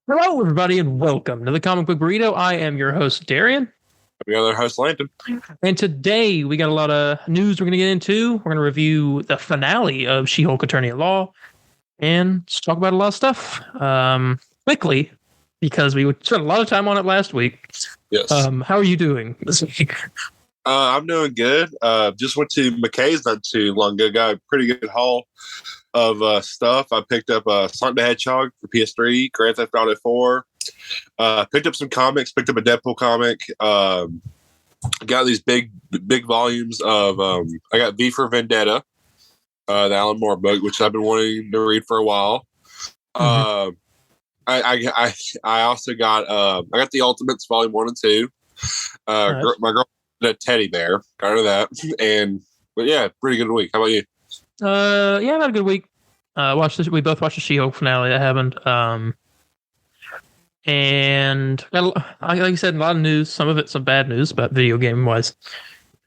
Hello, everybody, and welcome to the Comic Book Burrito. I am your host, Darien. The other host, Landon. And today we got a lot of news we're going to get into. We're going to review the finale of She-Hulk Attorney at Law and just talk about a lot of stuff quickly because we spent a lot of time on it last week. Yes. How are you doing this week? I'm doing good. Just went to McKay's not too long ago. Got a pretty good haul of stuff. I picked up Sonic the Hedgehog for PS3, Grand Theft Auto 4. Picked up some comics. Picked up a Deadpool comic. Got these big volumes of. I got V for Vendetta, the Alan Moore book, which I've been wanting to read for a while. I also got I got the Ultimates Volume 1 and 2. Nice. My girl had a teddy bear. Got her that, but yeah, pretty good week. How about you? Yeah, I've had a good week. We both watched the She-Hulk finale. That happened. And like you said, a lot of news. Some of it, some bad news, but video game wise.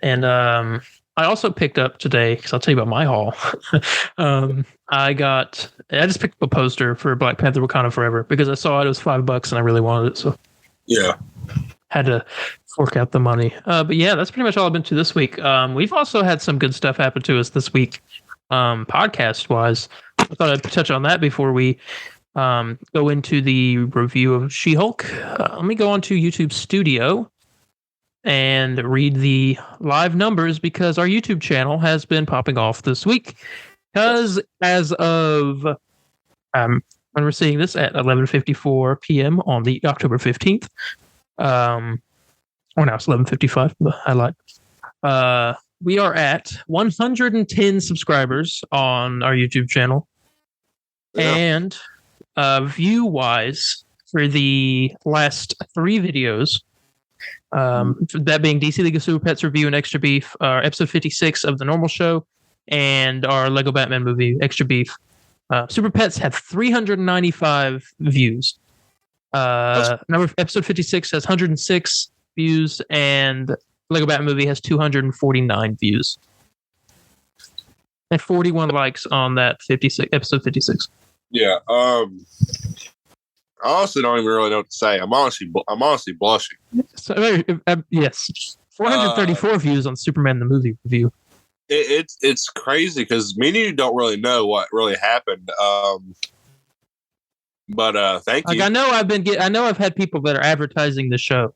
And I also picked up today because I'll tell you about my haul. I just picked up a poster for Black Panther: Wakanda Forever because I saw it was $5 and I really wanted it. So yeah, had to fork out the money. But yeah, that's pretty much all I've been to this week. We've also had some good stuff happen to us this week, podcast wise. I thought I'd touch on that before we go into the review of She-Hulk. Let me go on to YouTube Studio and read the live numbers because our YouTube channel has been popping off this week. Because as of when we're seeing this at 11:54 p.m. on the October 15th, or now it's 11:55. The highlight. We are at 110 subscribers on our YouTube channel, and view wise for the last 3 videos. That being DC League of Super Pets review and Extra Beef, episode 56 of the normal show, and our Lego Batman movie Extra Beef. Super Pets have 395 views. Episode 56 has 106 views, and Lego Batman movie has 249 views. And 41 likes on that episode 56. Yeah. I honestly don't even really know what to say. I'm honestly blushing. So, yes, 434 views on Superman the movie review. It's crazy because me and you don't really know what really happened. But thank you. I know I've had people that are advertising the show,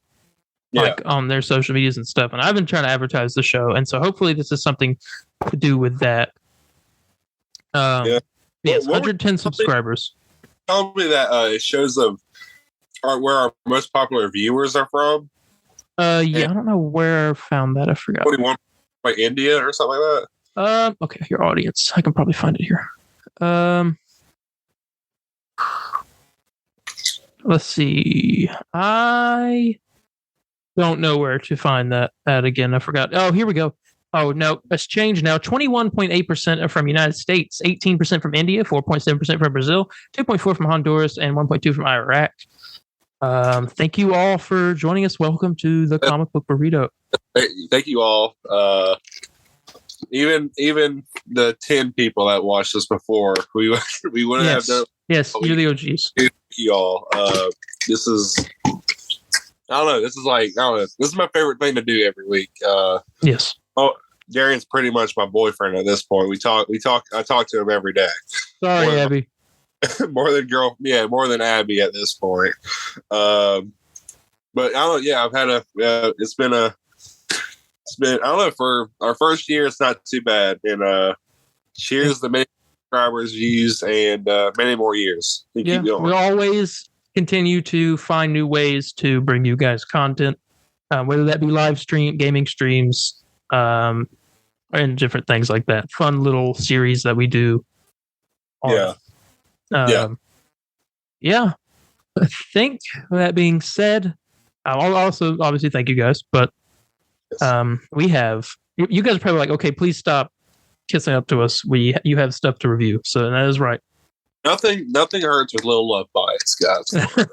like on their social medias and stuff, and I've been trying to advertise the show, and so hopefully this is something to do with that. Yes, 110 subscribers. Tell me that it shows where our most popular viewers are from. I don't know where I found that. I forgot. 41 by India or something like that. Okay, your audience. I can probably find it here. Let's see. I don't know where to find that again. I forgot. Oh, here we go. Oh, no, it's changed now. 21.8% are from United States, 18% from India, 4.7% from Brazil, 2.4% from Honduras, and 1.2% from Iraq. Thank you all for joining us. Welcome to the Comic Book Burrito. Thank you all. Even the 10 people that watched us before, we wouldn't have done. Yes, you're the OGs. Thank you all. This is. I don't know. This is my favorite thing to do every week. Yes. Oh, Darian's pretty much my boyfriend at this point. I talk to him every day. Sorry, Abby. More than Abby at this point. But I don't know. Yeah, I've had it's been I don't know, for our first year, it's not too bad. And cheers to many subscribers, views, and many more years. Keep going. We'll always continue to find new ways to bring you guys content, whether that be live stream, gaming streams, and different things like that. Fun little series that we do. I think that being said, I'll also obviously thank you guys, but we have, you guys are probably like, okay, please stop kissing up to us. You have stuff to review, so that is right. Nothing hurts with little love bites, guys. Nothing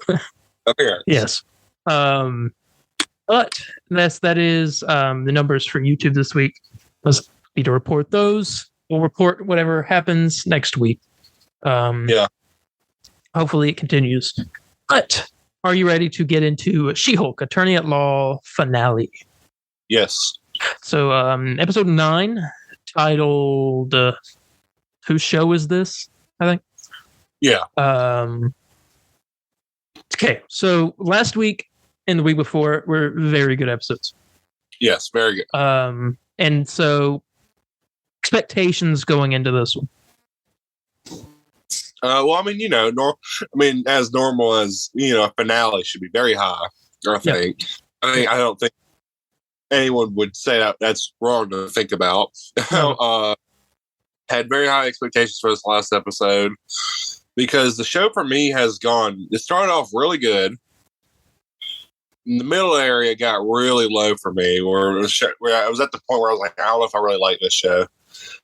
hurts. Yes. But that is the numbers for YouTube this week. Let's be to report those. We'll report whatever happens next week. Hopefully it continues. But are you ready to get into She-Hulk Attorney at Law finale? Yes. So, episode 9, titled "Whose Show Is This?" I think. Yeah. Okay, so last week and the week before were very good episodes. Yes, very good. And so expectations going into this one. Well, I mean, as normal as a finale should be very high. I think. I don't think anyone would say that's wrong to think about. No. Had very high expectations for this last episode because the show for me has gone. It started off really good. In the middle area got really low for me, where I was at the point where I was like, I don't know if I really like this show.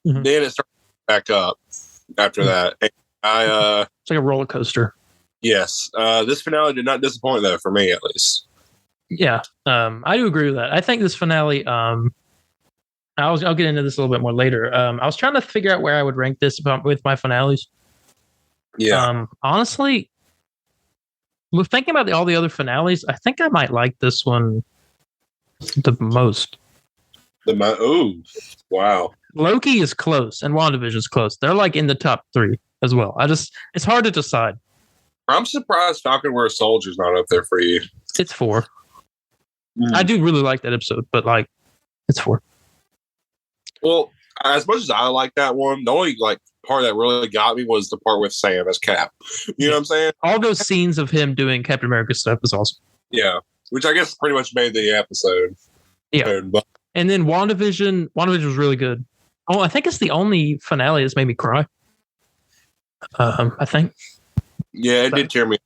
Mm-hmm. Then it started back up after that. And it's like a roller coaster. Yes. This finale did not disappoint, though, for me at least. Yeah, I do agree with that. I think this finale. I'll get into this a little bit more later. I was trying to figure out where I would rank this with my finales. Yeah. Honestly, with thinking about all the other finales, I think I might like this one the most. Oh, wow. Loki is close, and WandaVision is close. They're like in the top 3 as well. It's hard to decide. I'm surprised Falcon Winter Soldier's not up there for you. It's 4. I do really like that episode, but like, it's 4. Well, as much as I like that one, the only part that really got me was the part with Sam as Cap. You know what I'm saying? All those scenes of him doing Captain America stuff is awesome. Yeah, which I guess pretty much made the episode. Yeah, and then WandaVision was really good. Oh, I think it's the only finale that's made me cry. I think. Yeah, it did tear me.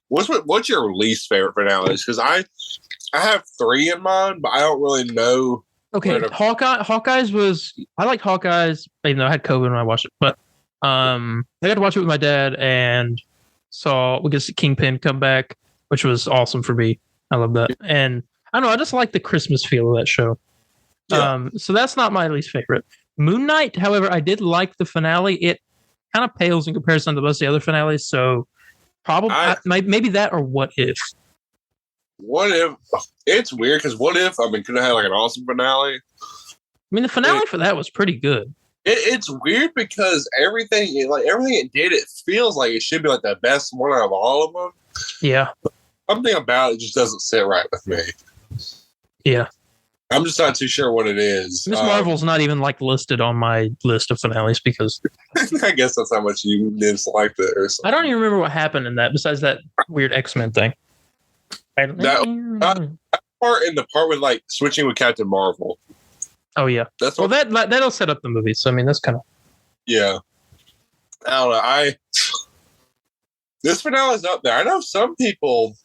What's your least favorite finales? Because I have 3 in mind, but I don't really know. Okay, Hawkeye's was. I liked Hawkeye's, even though I had COVID when I watched it. But I got to watch it with my dad and we get Kingpin come back, which was awesome for me. I love that, and I don't know. I just like the Christmas feel of that show. Yeah. So that's not my least favorite. Moon Knight, however, I did like the finale. It kind of pales in comparison to most of the other finales. So probably maybe that or What If. What If? It's weird because What If? I mean, could have had an awesome finale. I mean, the finale for that was pretty good. It's weird because everything it did, it feels like it should be the best one out of all of them. Yeah. But something about it just doesn't sit right with me. Yeah. I'm just not too sure what it is. Miss Marvel's not even listed on my list of finales because I guess that's how much you disliked it or something. I don't even remember what happened in that besides that weird X-Men thing. That part and the part with switching with Captain Marvel. Oh yeah, that'll set up the movie. So I mean, that's kind of I don't know. This finale's up there. I know some people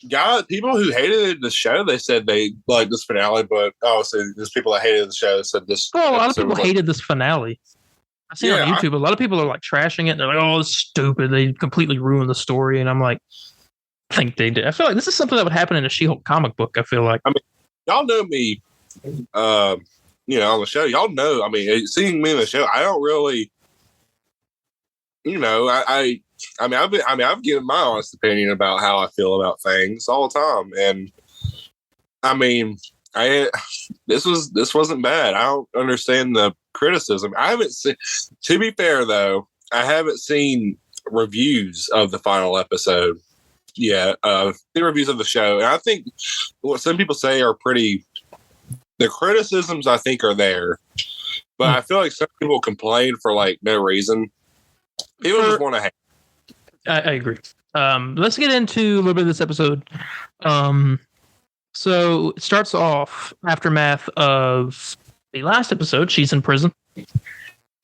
who hated the show. They said they liked this finale, but so there's people that hated the show. Said this. Well, a lot of people hated this finale. I've seen it on YouTube. A lot of people are trashing it. They're like, "Oh, it's stupid. They completely ruined the story." And I'm like, I think they did. I feel like this is something that would happen in a She-Hulk comic book. I feel like. I mean, y'all know me, on the show. Y'all know. I mean, seeing me in the show, I don't really, I've given my honest opinion about how I feel about things all the time, and I mean, this wasn't bad. I don't understand the criticism. I haven't seen. To be fair, though, I haven't seen reviews of the final episode. Yeah, the reviews of the show, and I think what some people say are pretty. The criticisms I think are there, but I feel like some people complain for no reason. People just want to hate. I agree. Let's get into a little bit of this episode. So it starts off aftermath of the last episode. She's in prison.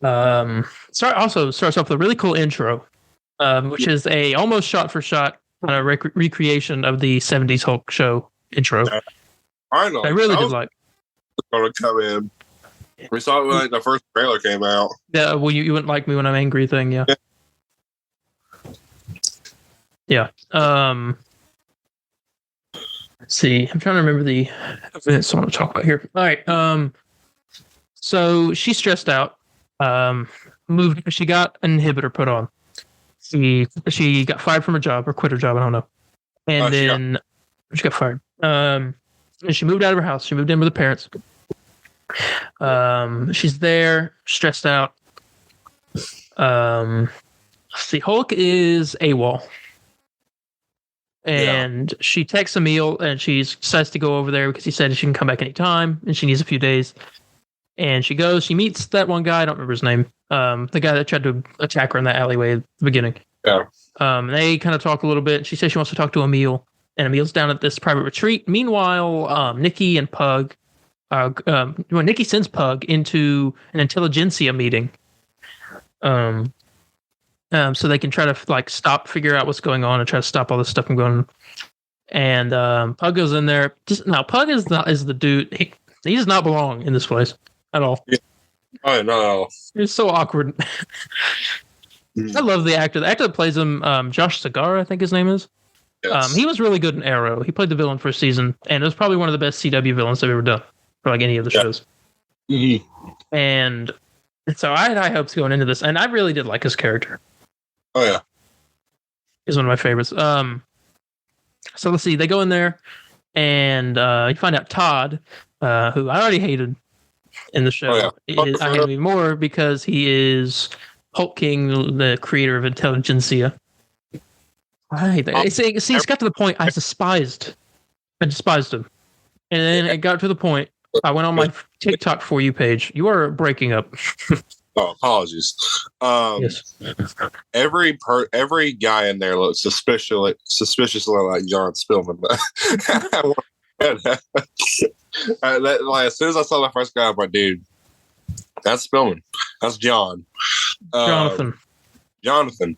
Starts off with a really cool intro, which is a almost shot for shot recreation of the 70s Hulk show intro. I know. I really did like. Going to come in. We saw it when the first trailer came out. Yeah, well, you wouldn't like me when I'm angry thing, yeah. Yeah. Let's see. I'm trying to remember the events I want to talk about here. All right. So she's stressed out. She got an inhibitor put on. she got fired from her job or quit her job. I don't know. And then she got fired. And she moved out of her house. She moved in with her parents. She's there, stressed out. Let's see, Hulk is AWOL. And she texts Emil and she decides to go over there because he said she can come back anytime and she needs a few days. And she goes, she meets that one guy, I don't remember his name. The guy that tried to attack her in that alleyway at the beginning. Yeah. They kind of talk a little bit. She says she wants to talk to Emil. And Emil's down at this private retreat. Meanwhile, Nikki and Pug, Nikki sends Pug into an intelligentsia meeting, so they can try to figure out what's going on and try to stop all this stuff from going on. And Pug goes in there. Pug is the dude. He does not belong in this place at all. Yeah. Oh, no. It's so awkward. I love the actor. The actor that plays him, Josh Segarra, I think his name is. Yes. He was really good in Arrow. He played the villain for a season, and it was probably one of the best CW villains they've ever done for any of the shows. Mm-hmm. And so I had high hopes going into this, and I really did like his character. Oh yeah, he's one of my favorites. So let's see. They go in there, and you find out Todd, who I already hated in the show. I hate him even more because he is Hulk King, the creator of Intelligentsia. I hate that. It's got to the point I despised him. And then it got to the point I went on my TikTok For You page. You are breaking up. Oh, apologies. Yes. Every guy in there looks suspiciously like John Spillman. As soon as I saw the first guy, I'm like, dude, that's Spillman. That's John. Jonathan.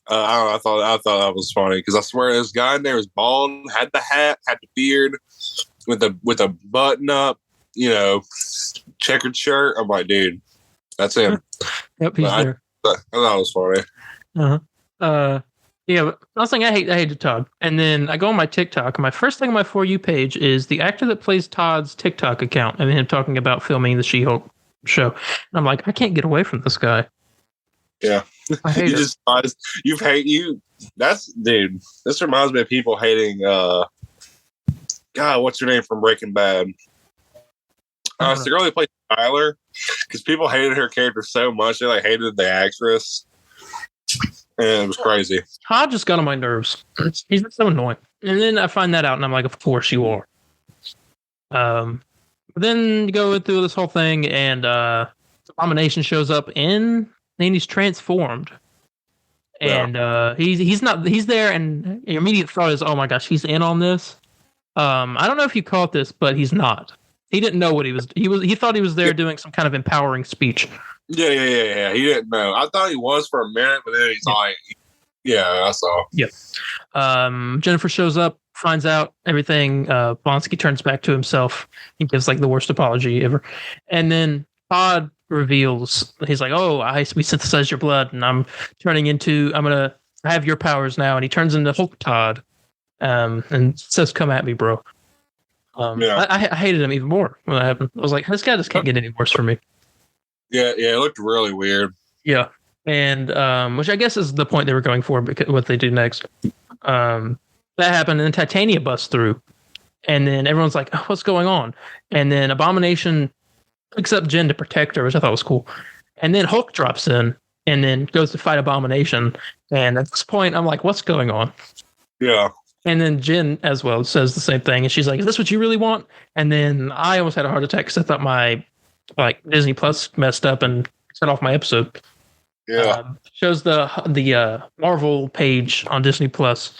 I don't know. I thought that was funny because I swear this guy in there was bald, had the hat, had the beard, with a button up, checkered shirt. I'm like, dude, that's him. Yep, he's there. I thought it was funny. Yeah, but I was saying I hated Todd, and then I go on my TikTok, and my first thing on my For You page is the actor that plays Todd's TikTok account, and him talking about filming the She-Hulk show. And I'm like, I can't get away from this guy. Yeah. I hate you despise dude. This reminds me of people hating God, what's her name from Breaking Bad? It's the girl who played Tyler, because people hated her character so much they hated the actress. And it was crazy. Todd just got on my nerves. He's so annoying. And then I find that out and I'm like, of course you are. Then you go through this whole thing and Abomination shows up and he's transformed. And he's there, and your immediate thought is, oh my gosh, he's in on this. I don't know if you caught this, but he's not. He didn't know what he thought he was there doing some kind of empowering speech. Yeah. He didn't know. I thought he was for a minute, but then he's like, yeah, I saw. Yeah. Jennifer shows up, finds out everything. Blonsky turns back to himself. He gives the worst apology ever. And then Todd reveals, he's like, we synthesized your blood and I have your powers now. And he turns into Hulk Todd and says, come at me, bro. I hated him even more when that happened. I was like, this guy just can't get any worse for me. Yeah, it looked really weird. Yeah. And which I guess is the point they were going for, because what they do next. That happened, and then Titania busts through. And then everyone's like, what's going on? And then Abomination picks up Jen to protect her, which I thought was cool. And then Hulk drops in and then goes to fight Abomination. And at this point, I'm like, what's going on? Yeah. And then Jen as well says the same thing. And she's like, is this what you really want? And then I almost had a heart attack because I thought my Disney Plus messed up and set off my episode. Yeah. Shows the Marvel page on Disney Plus.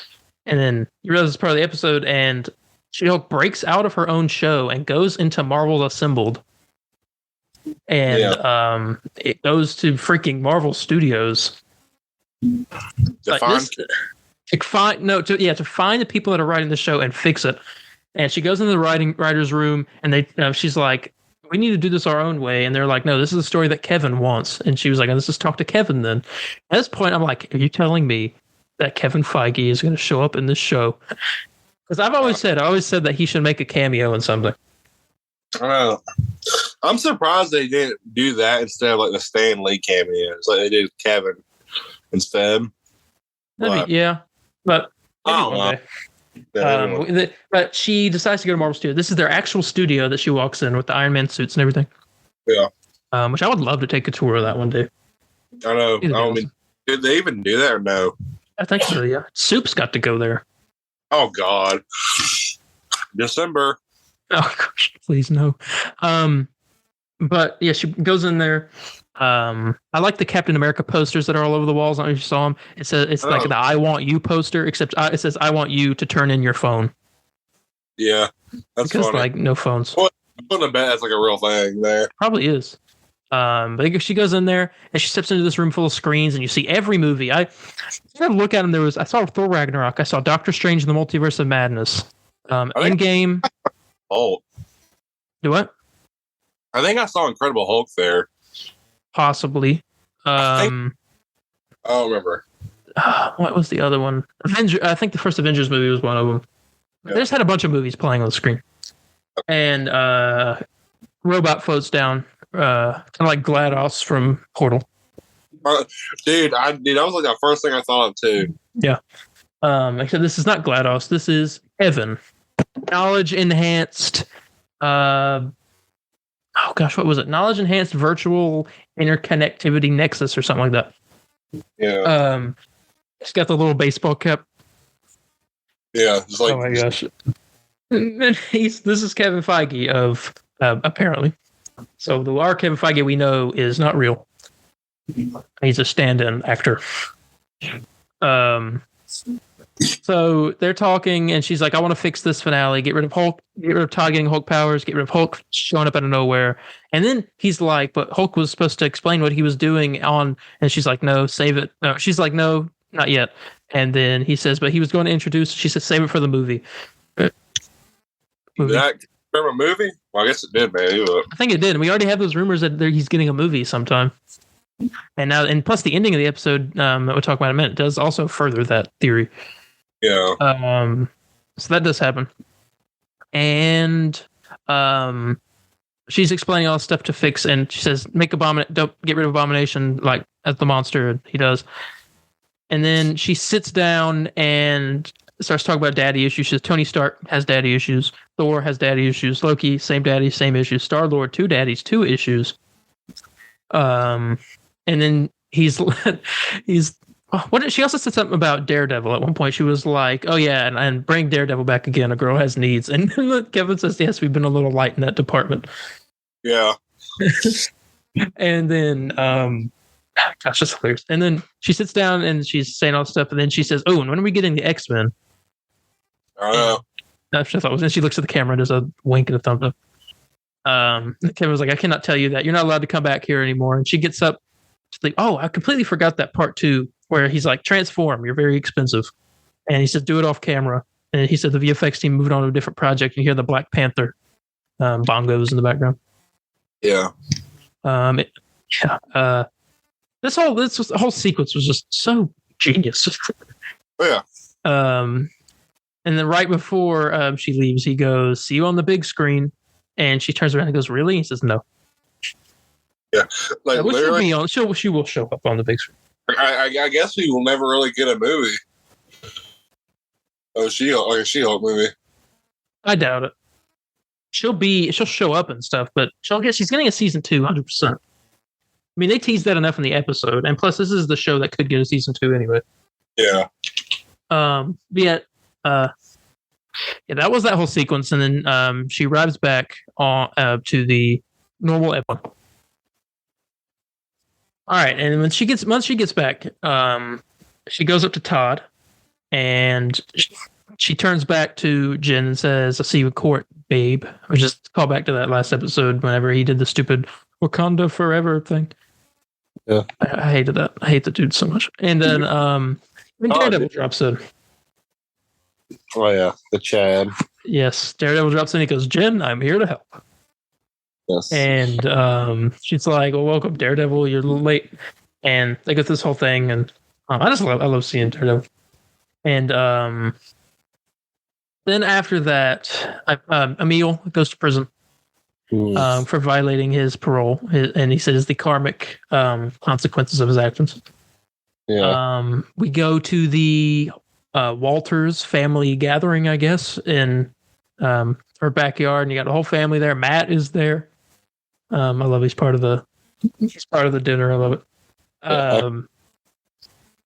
And then you realize it's part of the episode. And She-Hulk breaks out of her own show and goes into Marvel Assembled. And it goes to freaking Marvel Studios to find the people that are writing the show and fix it. And she goes into the writer's room and she's like, we need to do this our own way. And they're like, no, this is the story that Kevin wants. And she was like, let's just talk to Kevin then. At this point, I'm like, are you telling me that Kevin Feige is going to show up in this show? Because I always said that he should make a cameo in something. I'm surprised they didn't do that instead of the Stan Lee cameos. They did Kevin instead. Yeah, but maybe one day. Yeah, But she decides to go to Marvel Studio. This is their actual studio that she walks in with the Iron Man suits and everything. Yeah. Which I would love to take a tour of that one day. I know. Did they even do that or no? I think so, yeah. Soup's got to go there. Oh, God. December. Oh, gosh, please no. But yeah, she goes in there. I like the Captain America posters that are all over the walls. I don't know if you saw them. It says it's like the "I want you" poster, except it says "I want you to turn in your phone." Yeah, that's because funny. like no phones. I'm gonna bet that's like a real thing there. Probably is. But she goes in there and she steps into this room full of screens, and you see every movie. I look at them. I saw Thor Ragnarok. I saw Doctor Strange in the Multiverse of Madness. Endgame. Hulk. Do what? I think I saw Incredible Hulk there. Possibly. I don't remember. What was the other one? I think the first Avengers movie was one of them. Yeah. They just had a bunch of movies playing on the screen. And robot floats down, kind of like GLaDOS from Portal. Dude, that was like the first thing I thought of too. Yeah. Except this is not GLaDOS. This is Evan. Knowledge enhanced. Oh gosh, what was it? Knowledge enhanced virtual interconnectivity nexus or something like that. Yeah. It's got the little baseball cap. Yeah. It's like, oh my gosh. And this is Kevin Feige of apparently. So our Kevin Feige we know is not real. He's a stand-in actor. So they're talking, and she's like, "I want to fix this finale. Get rid of Hulk. Get rid of Todd getting Hulk powers. Get rid of Hulk showing up out of nowhere." And then he's like, "But Hulk was supposed to explain what he was doing on." And she's like, "No, save it." No, she's like, "No, not yet." And then he says, "But he was going to introduce." She says, "Save it for the movie." Did that remember a movie? Well, I guess it did, man. I think it did. We already have those rumors that he's getting a movie sometime. And now, and plus the ending of the episode that we'll talk about in a minute does also further that theory. Yeah. So that does happen. And she's explaining all the stuff to fix, and she says, don't get rid of Abomination like as the monster he does. And then she sits down and starts talking about daddy issues. She says Tony Stark has daddy issues. Thor has daddy issues. Loki, same daddy, same issues. Star-Lord, 2 daddies, 2 issues. And then he's she also said something about Daredevil at one point. She was like, "Oh yeah, and bring Daredevil back again. A girl has needs." And Kevin says, "Yes, we've been a little light in that department." Yeah. And then, gosh, that's hilarious. And then she sits down and she's saying all this stuff, and then she says, "Oh, and when are we getting the X-Men?" I don't know. That's what I thought. Then she looks at the camera and does a wink and a thumbs up. Kevin was like, "I cannot tell you that. You're not allowed to come back here anymore." And she gets up. She's like, "Oh, I completely forgot that part 2 where he's like, transform. You're very expensive." And he says, "Do it off camera." And he said the VFX team moved on to a different project. You hear the Black Panther bongos in the background. Yeah. This whole sequence was just so genius. Oh, yeah. And then right before she leaves, he goes, "See you on the big screen." And she turns around and goes, "Really?" He says, "No." Yeah, like literally, she will show up on the big screen. I guess we will never really get a movie. Oh, She-Hulk movie. I doubt it. She'll show up and stuff, but she's getting a season 2, 100%. I mean, they teased that enough in the episode, and plus, this is the show that could get a season 2 anyway. Yeah. Yeah, that was that whole sequence, and then she arrives back on to the normal episode. All right, and once she gets back, she goes up to Todd, and she turns back to Jen and says, "I'll see you in court, babe." Which is call back to that last episode whenever he did the stupid Wakanda Forever thing. Yeah, I hated that. I hate the dude so much. And then Daredevil drops in. Oh yeah, the Chad. Yes, Daredevil drops in. He goes, "Jen, I'm here to help." Yes. And she's like, "Well, welcome, Daredevil. You're a little late." And they go through this whole thing, and I love seeing Daredevil. And then after that, Emil goes to prison for violating his parole, and he says the karmic consequences of his actions. Yeah. We go to the Walters family gathering, I guess, in her backyard, and you got the whole family there. Matt is there. I love he's part of the dinner. I love it.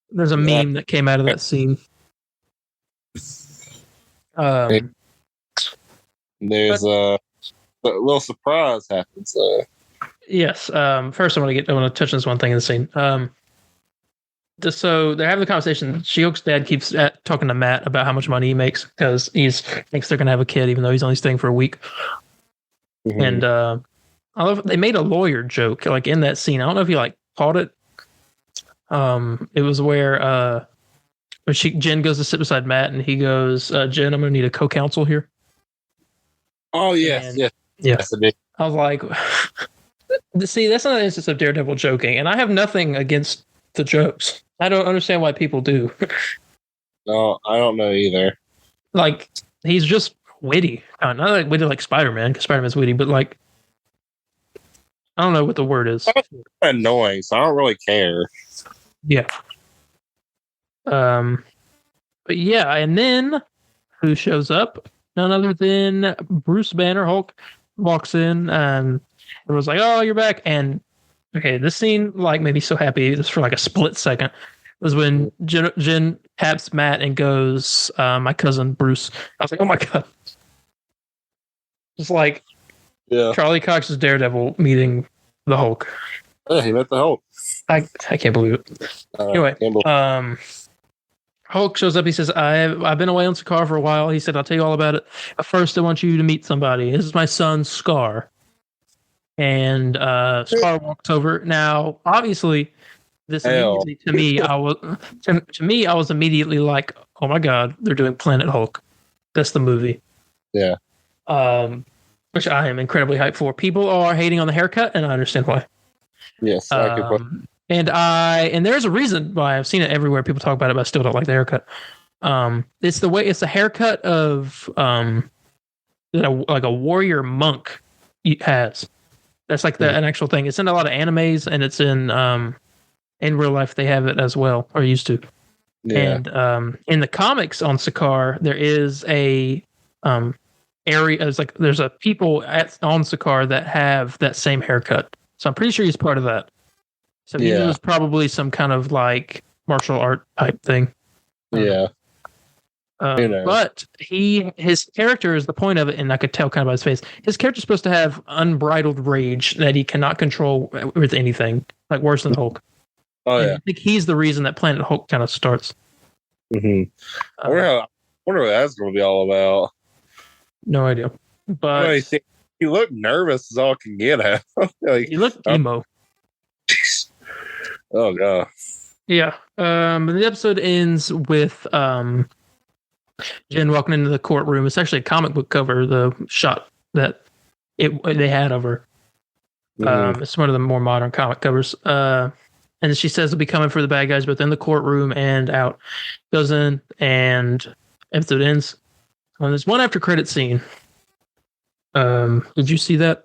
There's a meme that came out of that scene. There's a little surprise happens. Yes. First, I want to touch on this one thing in the scene. So they're having the conversation. She-Hulk's dad keeps talking to Matt about how much money he makes because he thinks they're gonna have a kid, even though he's only staying for a week. Mm-hmm. And I love they made a lawyer joke like in that scene. I don't know if you like caught it. It was where Jen goes to sit beside Matt, and he goes, "Jen, I'm gonna need a co-counsel here." Oh yes, yeah. I was like, see, that's not an instance of Daredevil joking, and I have nothing against the jokes. I don't understand why people do. No, I don't know either. Like, he's just witty. Not like witty like Spider-Man, because Spider-Man's witty, but like, I don't know what the word is. It's annoying, so I don't really care. Yeah. But yeah, and then who shows up? None other than Bruce Banner. Hulk walks in, and it was like, "Oh, you're back!" And okay, this scene like made me so happy. Just for like a split second was when Jen taps Matt and goes, "My cousin Bruce." I was like, "Oh my god!" It's like, Charlie Cox's Daredevil meeting the Hulk. Yeah, he met the Hulk. I can't believe it. Anyway, Hulk shows up. He says, I've been away on Sakaar for a while. He said, I'll tell you all about it. But first, I want you to meet somebody. This is my son, Scar. And Scar walks over. Now, obviously, this immediately to me, I was immediately like, oh my God, they're doing Planet Hulk. That's the movie. Yeah. Which I am incredibly hyped for. People are hating on the haircut, and I understand why. Yes. And there's a reason why I've seen it everywhere. People talk about it, but I still don't like the haircut. It's the haircut of like a warrior monk has. That's like an actual thing. It's in a lot of animes, and it's in real life they have it as well, or used to. Yeah. And in the comics on Sakaar, there is a area. It's like there's a people on Sakaar that have that same haircut. So I'm pretty sure he's part of that. So he was probably some kind of like martial art type thing. Yeah. But his character is the point of it, and I could tell kind of by his face. His character's supposed to have unbridled rage that he cannot control with anything, like worse than Hulk. Oh yeah. I think he's the reason that Planet Hulk kind of starts. Mm-hmm. I wonder what that's going to be all about. No idea. But he looked nervous as all can get at. He looked emo. Oh god. Yeah. The episode ends with Jen walking into the courtroom. It's actually a comic book cover, the shot that they had of her. It's one of the more modern comic covers. And she says they'll be coming for the bad guys, both in the courtroom and out. Goes in, and episode ends. There's one after credit scene. Did you see that?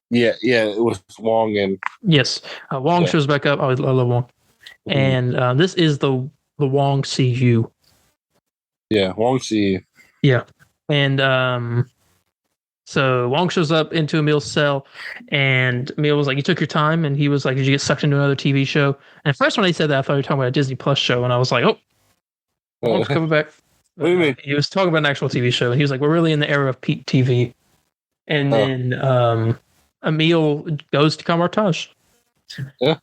Yeah, it was Wong and yes, Wong shows back up. I love Wong, and this is the Wong CU. Yeah, Wong CU. Yeah, and so Wong shows up into Emil's cell, and Emil was like, "You took your time," and he was like, "Did you get sucked into another TV show?" And at first, when he said that, I thought you were talking about a Disney Plus show, and I was like, "Oh, Wong's coming back." What do you mean? He was talking about an actual TV show, and he was like, "We're really in the era of peak TV." And then Emil goes to Kamartaj. Yeah.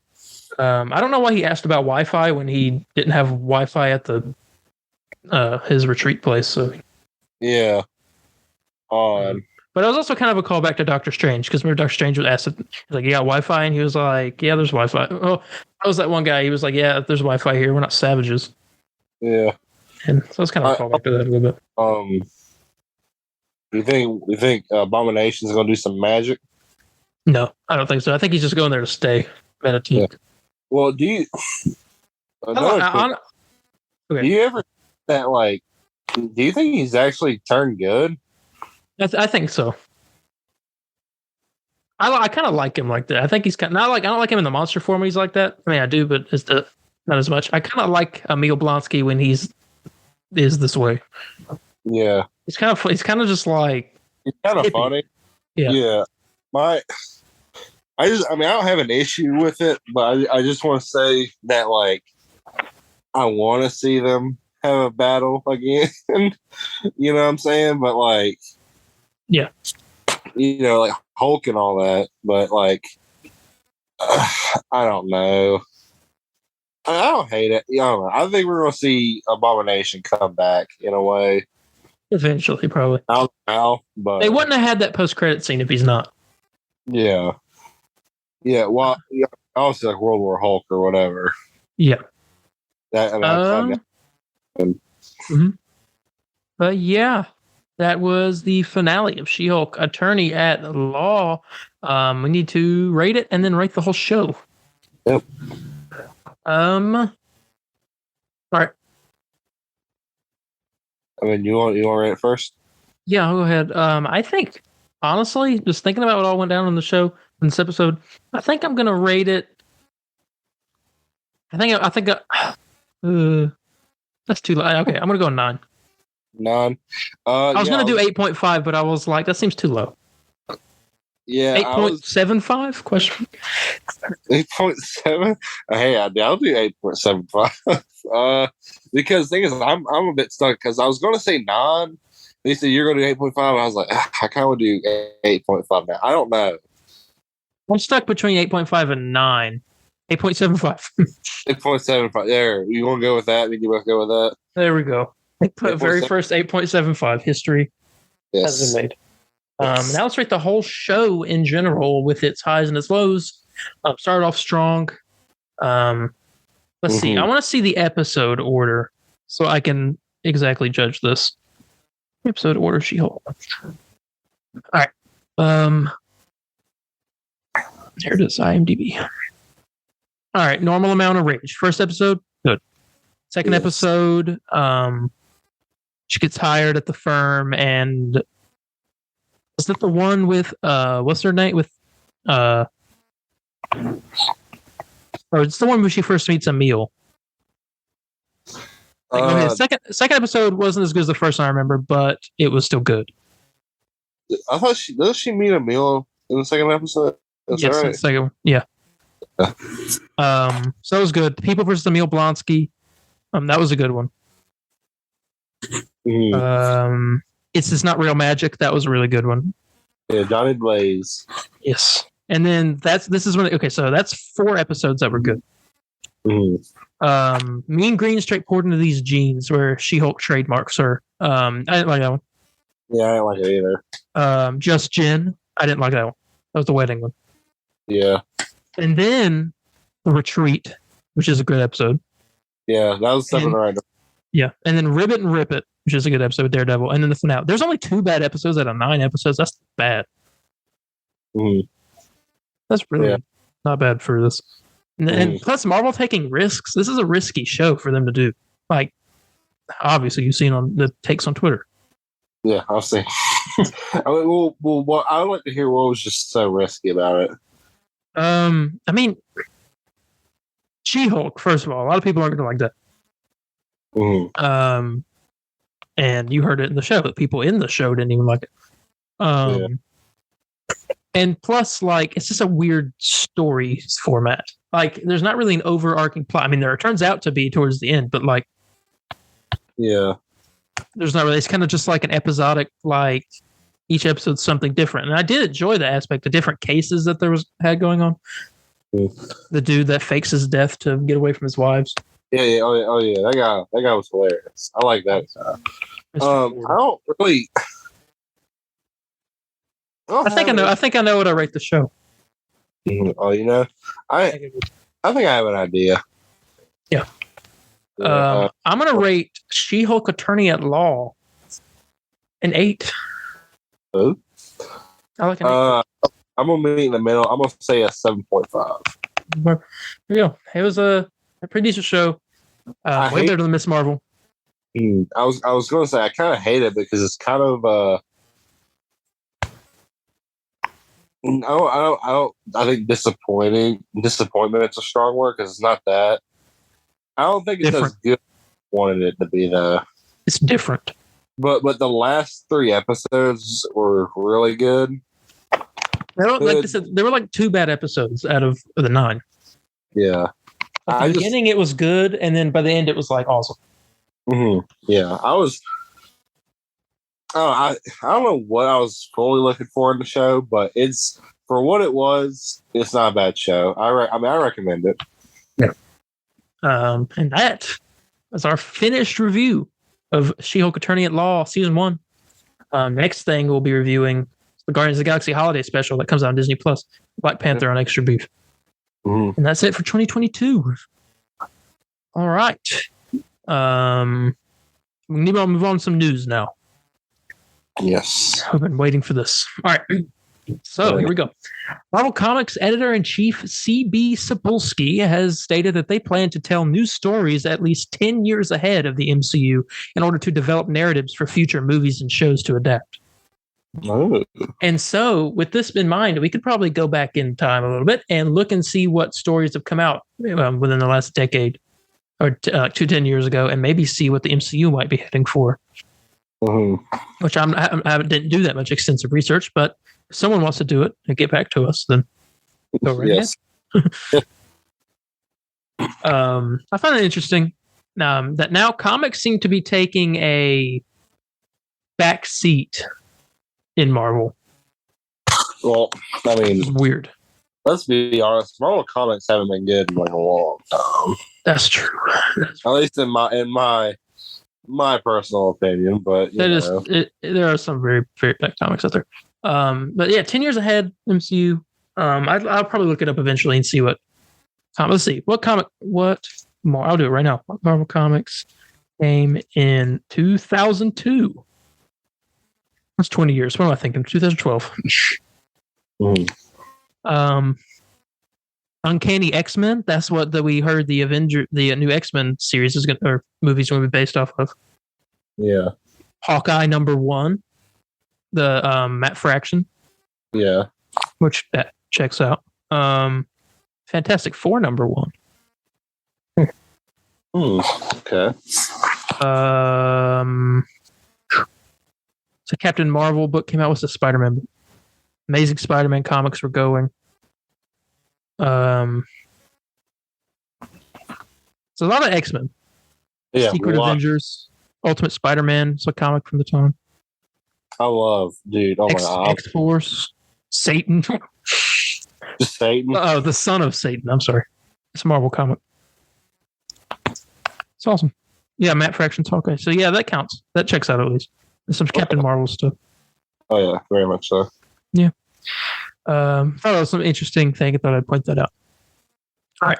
I don't know why he asked about Wi-Fi when he didn't have Wi-Fi at the his retreat place. So yeah. But it was also kind of a callback to Doctor Strange, because remember Doctor Strange was asked, like, "You got Wi-Fi?" And he was like, "Yeah, there's Wi-Fi." Oh, that was that one guy. He was like, "Yeah, there's Wi-Fi here. We're not savages." Yeah. And so it's kind of a callback to that a little bit. You think Abomination's gonna do some magic? No, I don't think so. I think he's just going there to stay. Meditate. Yeah. Well, do you? Okay. Do you ever that like? Do you think he's actually turned good? I think so. I kind of like him like that. I think he's kind of not like I don't like him in the monster form. He's like that. I mean, I do, but it's the Not as much. I kind of like Emil Blonsky when is this way. Yeah, He's kind of just like it's kind of hippie. funny. Yeah. I don't have an issue with it, but I just want to say that like I want to see them have a battle again. You know what I'm saying? But like, yeah, like Hulk and all that. But like, I don't know. I don't hate it. I don't know. I think we're gonna see Abomination come back in a way. Eventually, probably. I don't know, but they wouldn't have had that post-credit scene if he's not. Yeah. Yeah. Well, also like World War Hulk or whatever. Yeah. That. But yeah, that was the finale of She-Hulk Attorney at Law. We need to rate it and then rate the whole show. Yep. All right. I mean, you want to rate it first? Yeah, I'll go ahead. I think honestly, just thinking about what all went down on the show in this episode, I think I'm gonna rate it. I think that's too low. Okay, I'm gonna go 9. 9. I was gonna do 8.5, but I was like, that seems too low. Yeah, 8.75 question. 8.7. Hey, I'll do 8.75. Because the thing is, I'm a bit stuck because I was going to say 9. They said you're going to do 8.5. I was like, I kind of do 8.5 now. I don't know. I'm stuck between 8.5 and 9. 8.75. 8.75. There, you want to go with that? We can both go with that. There we go. Very first 8.75 history has been made. Now let's rate the whole show in general with its highs and its lows. Started off strong. Let's see. I want to see the episode order so I can exactly judge this. Episode order She-Hulk. All right. Here it is, IMDb. All right. Normal amount of rage. First episode, good. Second episode, she gets hired at the firm, and is that the one with what's her name with or it's the one where she first meets Emil? Second episode wasn't as good as the first one I remember, but it was still good. I thought does she meet Emil in the second episode? Yes, right? In the second one. Yeah. So it was good. People versus Emil Blonsky. That was a good one. It's Just Not Real Magic. That was a really good one. Yeah, Johnny Blaze. Yes. And then so that's 4 episodes that were good. Mean Green straight poured into these jeans where She-Hulk trademarks her. I didn't like that one. Yeah, I didn't like it either. Just Jen. I didn't like that one. That was the wedding one. Yeah. And then The Retreat, which is a good episode. Yeah, that was something right. Yeah. And then Ribbit and Rip It, which is a good episode with Daredevil. And then the finale. There's only 2 bad episodes out of 9 episodes. That's bad. That's really not bad for this. And plus, Marvel taking risks. This is a risky show for them to do. Like, obviously, you've seen on the takes on Twitter. Yeah, I'll see. I would like to hear what was just so risky about it. I mean, She-Hulk, first of all, a lot of people aren't going to like that. And you heard it in the show. People in the show didn't even like it. And plus, like, it's just a weird story format. Like, there's not really an overarching plot. I mean, there turns out to be towards the end, but like, there's not really. It's kind of just like an episodic, like each episode's something different. And I did enjoy the aspect of different cases that had going on. The dude that fakes his death to get away from his wives. Yeah. Oh yeah. That guy was hilarious. I like that guy. I don't really. I think I know what I rate the show. Oh, I think I have an idea. Yeah. I'm gonna rate She-Hulk Attorney at Law an 8. Oh. I like an 8. I'm gonna meet in the middle. I'm gonna say a 7.5. There you go. It was a pretty decent show. Way better than Miss Marvel. I was gonna say I kind of hate it because it's kind of I think disappointment's a strong word because it's not that. I don't think it's Different. as good as I wanted it to be, though. It's different. But the last 3 episodes were really good. Like I said, there were like 2 bad episodes out of the 9. Yeah. At the beginning, it was good, and then by the end, it was like awesome. Yeah, I don't know what I was fully looking for in the show, but it's for what it was. It's not a bad show. I recommend it. Yeah. And that is our finished review of She-Hulk Attorney at Law Season 1. Next thing we'll be reviewing the Guardians of the Galaxy Holiday Special that comes out on Disney Plus. Black Panther on Extra Beef. And that's it for 2022. All right. We need to move on to some news now. Yes. I've been waiting for this. All right. So here we go. Marvel Comics editor-in-chief C.B. Cebulski has stated that they plan to tell new stories at least 10 years ahead of the MCU in order to develop narratives for future movies and shows to adapt. Oh. And so, with this in mind, we could probably go back in time a little bit and look and see what stories have come out within the last decade or 10 years ago, and maybe see what the MCU might be heading for. Which I didn't do that much extensive research, but if someone wants to do it and get back to us, then go right ahead. I find it interesting that now comics seem to be taking a back seat in Marvel. Well, I mean, it's weird. Let's be honest. Marvel comics haven't been good in like a long time. That's true. At least in my personal opinion, but there are some very very bad comics out there. But yeah, 10 years ahead MCU. I'll probably look it up eventually and see what. Let's see what more. I'll do it right now. Marvel Comics came in 2002. That's 20 years. What am I thinking? 2012. Uncanny X-Men. That's what we heard the new X-Men series is going or movies going to be based off of. Yeah. Hawkeye #1. The Matt Fraction. Yeah. Which that checks out. Fantastic Four #1. Okay. So Captain Marvel book came out with the Spider-Man book. Amazing Spider-Man comics were going. So a lot of X-Men. Yeah. Secret Avengers, Ultimate Spider-Man. It's a comic from the time. I love, dude. Oh my god. X-Force, Satan. Satan. Oh, the son of Satan. I'm sorry. It's a Marvel comic. It's awesome. Yeah, Matt Fraction's Hawkeye. So yeah, that counts. That checks out at least. There's some Captain Marvel stuff. Oh yeah, very much so. Yeah. Thought it was some interesting thing. I thought I'd point that out. All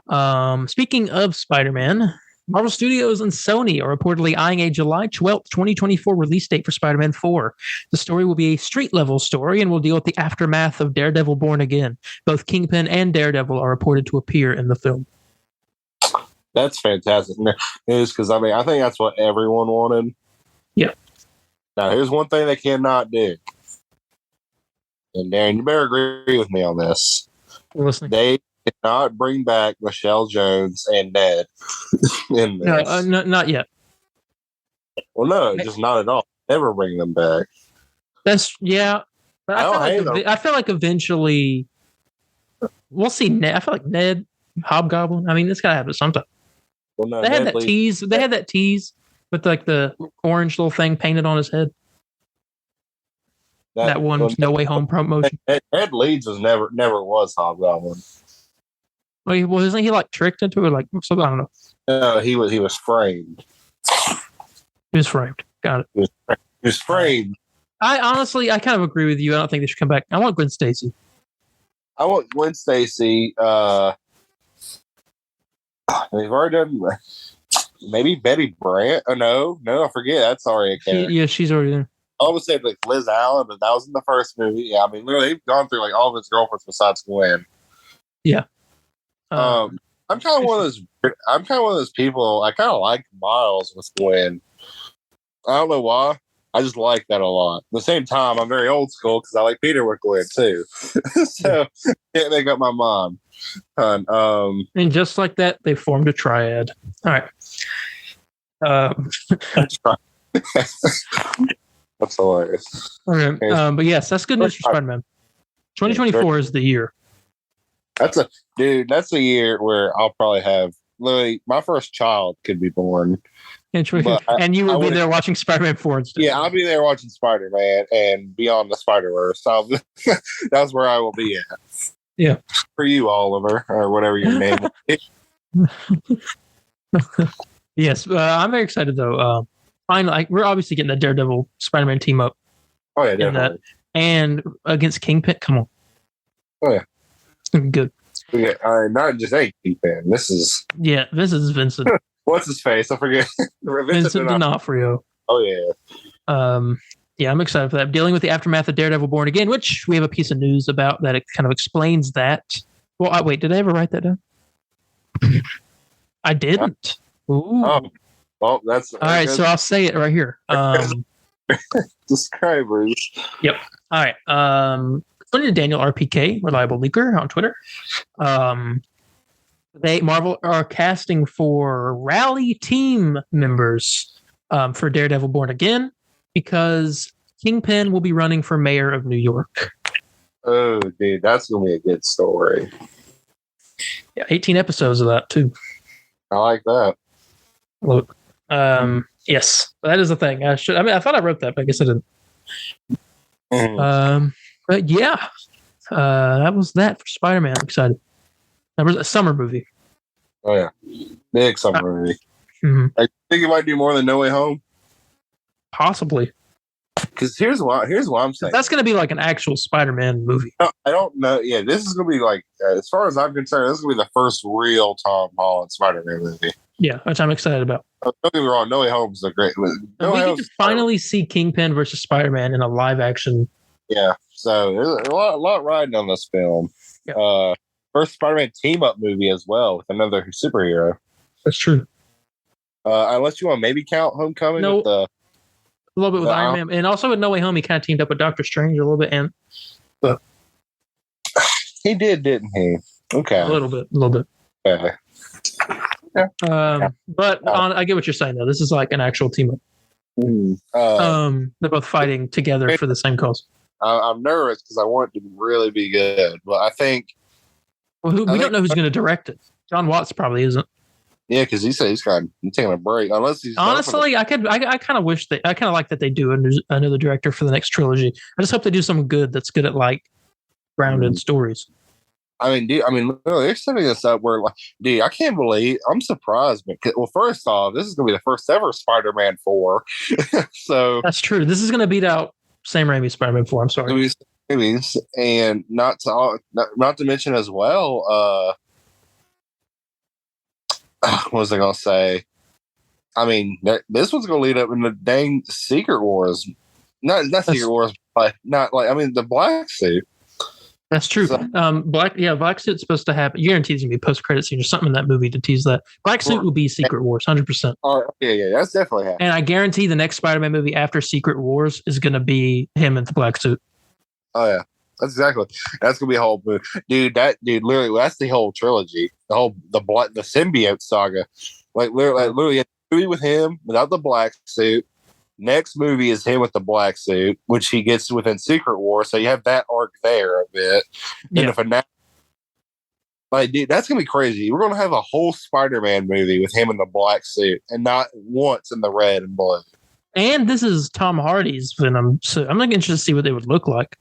right. Speaking of Spider-Man, Marvel Studios and Sony are reportedly eyeing a July 12th, 2024 release date for Spider-Man 4. The story will be a street-level story and will deal with the aftermath of Daredevil Born Again. Both Kingpin and Daredevil are reported to appear in the film. That's fantastic news because I think that's what everyone wanted. Yeah. Now, here's one thing they cannot do. And Darren, you better agree with me on this. I'm listening. They cannot bring back Michelle Jones and Ned in this. No, not yet. Well, no, just not at all. Never bring them back. But I feel like eventually we'll see Ned. I feel like Ned, Hobgoblin. I mean, it's gotta happen sometime. Well, no, they had that tease. They had that tease with like the orange little thing painted on his head. That one No Way Home promotion. Ed Leeds never was Hobgoblin. Well, isn't he like tricked into it? Like something, I don't know. No, he was framed. He was framed. Got it. He was framed. I kind of agree with you. I don't think they should come back. I want Gwen Stacy. I want Gwen Stacy. They've already done maybe Betty Brant. Oh no, I forget. That's already a character. Yeah, she's already there. I would say like Liz Allen, but that was in the first movie. Yeah, I mean, literally, they've gone through like all of his girlfriends besides Gwen. Yeah. I'm kind of one of those people. I kind of like Miles with Gwen. I don't know why. I just like that a lot. At the same time, I'm very old school because I like Peter Wicklund too. So can't make up my mind. And just like that, they formed a triad. All right. That's hilarious. Okay. But yes, that's good news for Spider-Man. 2024 is the year. That's a year where I'll probably have literally my first child could be born. And you will be there watching Spider-Man 4 instead. Yeah, I'll be there watching Spider-Man and Beyond the Spider-Verse. That's where I will be at. Yeah. For you, Oliver, or whatever your name is. Yes, I'm very excited though. Finally, we're obviously getting the Daredevil Spider-Man team up. Oh yeah, definitely. And against Kingpin, come on. Oh yeah, good. Yeah, not just a Kingpin. This is Vincent. What's his face? I forget. Vincent D'Onofrio. Oh yeah. Yeah, I'm excited for that. Dealing with the aftermath of Daredevil Born Again, which we have a piece of news about that it kind of explains that. Well, wait, did I ever write that down? I didn't. Ooh. Oh, well, that's all right. So I'll say it right here. Subscribers. Yep. All right. According to Daniel RPK, reliable leaker on Twitter, Marvel are casting for rally team members for Daredevil Born Again because Kingpin will be running for mayor of New York. Oh, dude, that's gonna be a good story. Yeah, 18 episodes of that too. I like that. Look, yes, that is the thing. I thought I wrote that, but I guess I didn't. But yeah, that was that for Spider-Man. I'm excited. That was a summer movie. Oh yeah, big summer movie. Mm-hmm. I think it might do more than No Way Home. Possibly. Because here's what I'm saying. That's going to be like an actual Spider-Man movie. No, I don't know. Yeah, this is going to be like, as far as I'm concerned, this is going to be the first real Tom Holland Spider-Man movie. Yeah, which I'm excited about. Don't get me wrong, No Way Home is a great movie. We get to finally see Kingpin versus Spider-Man in a live action. Yeah, so there's a lot riding on this film. Yeah. First Spider-Man team-up movie as well with another superhero. That's true. Unless you want to maybe count Homecoming with the... A little bit with Iron Man. And also with No Way Home, he kind of teamed up with Doctor Strange a little bit. But he did, didn't he? Okay. A little bit. Okay. Yeah. But I get what you're saying, though. This is like an actual team up. They're both fighting together for the same cause. I'm nervous because I want it to really be good. But I think... Well, we don't know who's going to direct it. John Watts probably isn't. Yeah, because he said he's taking a break. Unless he's honestly, I kind of wish I kind of like that they do another director for the next trilogy. I just hope they do something good that's good at like grounded stories. Literally, they're setting this up where, like, dude, I can't believe I'm surprised. Well, first off, this is going to be the first ever Spider-Man 4. So that's true. This is going to beat out Sam Raimi's Spider-Man 4. I'm sorry. And not to mention as well. What was I gonna say? This one's gonna lead up in the dang Secret Wars. Not Secret Wars, but the Black Suit. That's true. So, Black Suit's supposed to happen. Guaranteed there's gonna be a post-credit scene or something in that movie to tease that. Black Suit will be Secret Wars, 100%. Oh yeah, that's definitely happening. And I guarantee the next Spider-Man movie after Secret Wars is gonna be him in the Black Suit. Oh yeah. That's gonna be a whole movie, dude. Literally, that's the whole trilogy. The symbiote saga. Literally, a movie with him without the black suit. Next movie is him with the black suit, which he gets within Secret War. So you have that arc there a bit. Yeah. And if dude, that's gonna be crazy. We're gonna have a whole Spider-Man movie with him in the black suit and not once in the red and blue. And this is Tom Hardy's Venom, so I'm interested to see what they would look like.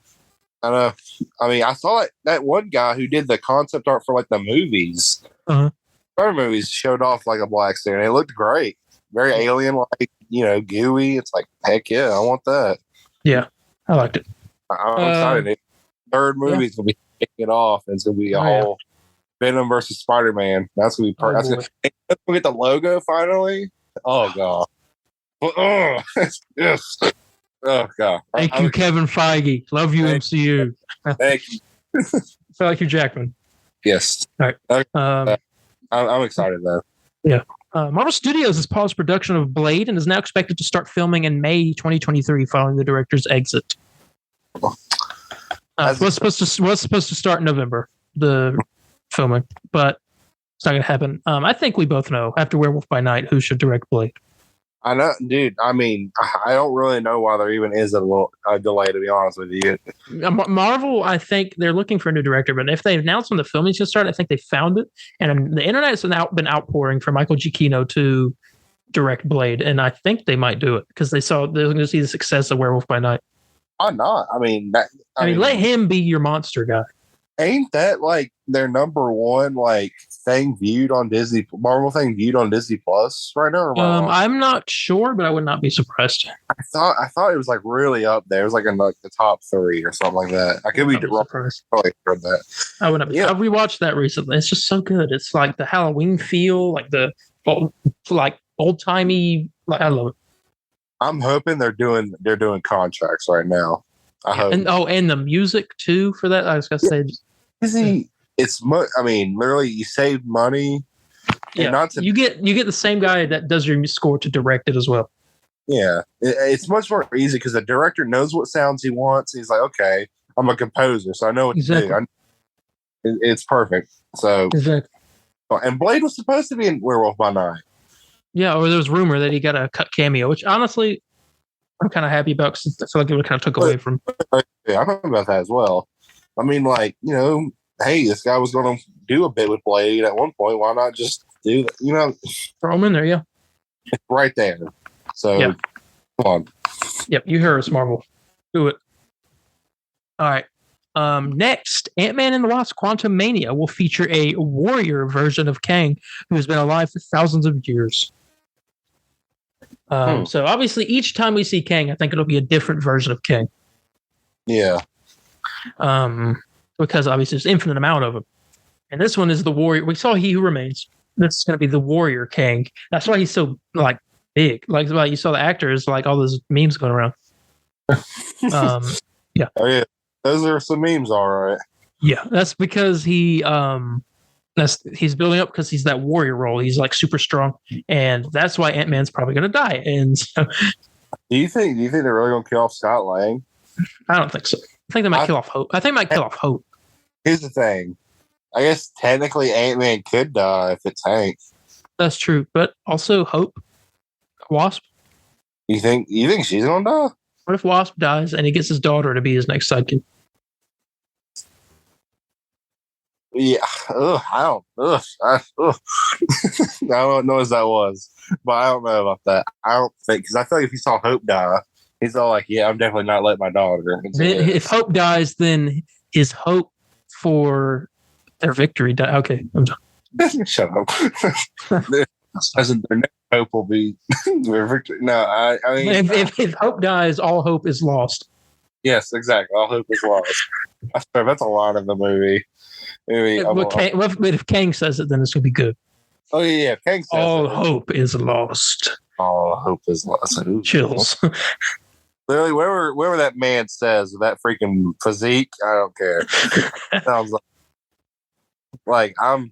I know. I saw that one guy who did the concept art for like the movies. Other movies showed off like a black suit, and it looked great. Very alien-like, gooey. It's like, heck yeah, I want that. Yeah, I liked it. I'm excited. Third movie is gonna be kicking it off, and it's gonna be a whole Venom versus Spider-Man. That's gonna be perfect. Let's get the logo finally. Oh god. Yes. Oh god! Thank you, Kevin Feige. Love you, MCU. Thank you. Feel like you're Jackman. Yes. All right. I'm excited though. Yeah. Marvel Studios has paused production of Blade and is now expected to start filming in May 2023 following the director's exit. Was supposed to start in November, the filming, but it's not going to happen. I think we both know after Werewolf by Night who should direct Blade. I know, dude. I mean, I don't really know why there even is a delay, to be honest with you. Marvel, I think they're looking for a new director, but if they announce when the filming's going to start, I think they found it. And the internet has been outpouring for Michael Giacchino to direct Blade, and I think they might do it because they're going to see the success of Werewolf by Night. Why not? I mean, let him be your monster guy. Ain't that like their number one thing viewed on Disney? Marvel thing viewed on Disney Plus right now? I'm not sure, but I would not be surprised. I thought it was really up there. It was in the top 3 or something like that. I could be wrong. Probably heard that. I would. Yeah. I rewatched that recently. It's just so good. It's like the Halloween feel, like the old timey. I love it. I'm hoping they're doing contracts right now. I hope. And the music too for that. I was gonna say. It's literally you save money. Yeah, you get the same guy that does your score to direct it as well. Yeah, it's much more easy because the director knows what sounds he wants. He's like, okay, I'm a composer, so I know what to do. It's perfect. So, exactly. And Blade was supposed to be in Werewolf by Night. Yeah, or there was rumor that he got a cut cameo, which honestly, I'm kind of happy about because I feel like it kind of took away from. Yeah, I'm happy about that as well. I mean, hey, this guy was going to do a bit with Blade at one point. Why not just do that? Throw him in there, yeah. Right there. So, Come on. Yep, you heard us, Marvel. Do it. All right. Next, Ant-Man and the Wasp: Quantumania will feature a warrior version of Kang who has been alive for thousands of years. So obviously, each time we see Kang, I think it'll be a different version of Kang. Yeah. Because obviously there's infinite amount of him. And this one is the warrior. We saw He Who Remains. This is going to be the warrior Kang. That's why he's so big. You saw the actors, all those memes going around. Yeah. Oh yeah, those are some memes, all right. Yeah, that's because he's building up because he's that warrior role. He's super strong, and that's why Ant-Man's probably going to die. And so, do you think they're really going to kill off Scott Lang? I don't think so. I think they might kill off Hope. I think they might kill off Hope. Here's the thing. I guess technically Ant-Man could die if it's Hank. That's true, but also Hope, Wasp. You think she's gonna die? What if Wasp dies and he gets his daughter to be his next sidekick? Yeah. I don't know as that was, but I don't know about that. I don't think because I feel like if he saw Hope die, he's all like, "Yeah, I'm definitely not letting my daughter." If Hope dies, then his hope for their victory die. Okay, I'm done. Shut up. Their next hope will be their victory. No, I mean, if Hope dies, all hope is lost. Yes, exactly. All hope is lost. I swear that's a line of the movie. If Kang says it, then it's gonna be good. Oh yeah, Kang says all hope is lost. All hope is lost. Ooh. Chills. Literally, wherever that man says that freaking physique, I don't care. Sounds like I'm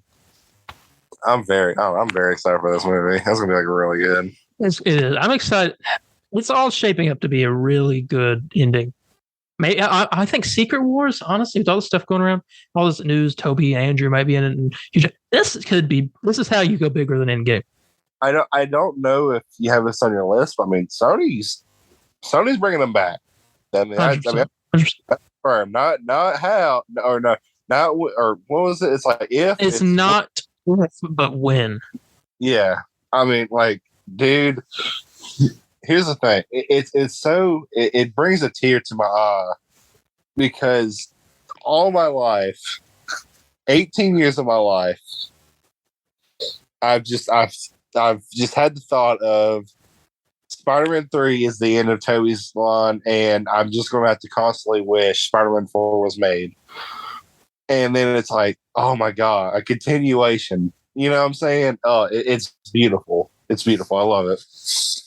very excited for this movie. That's gonna be really good. It is. I'm excited. It's all shaping up to be a really good ending. Maybe I think Secret Wars, honestly, with all the stuff going around, all this news, Toby, Andrew might be in it, and this is how you go bigger than Endgame. I don't know if you have this on your list, but I mean Sony's bringing them back. I mean, 100%. That's firm. Not how or no, not or what was it? It's like if it's not if, but when. Yeah, I mean, dude. Here's the thing. It brings a tear to my eye because all my life, 18 years of my life, I've just had the thought of Spider-Man 3 is the end of Tobey's line, and I'm just going to have to constantly wish Spider-Man 4 was made. And then it's like, oh my God, a continuation. You know what I'm saying? It's beautiful. It's beautiful. I love it.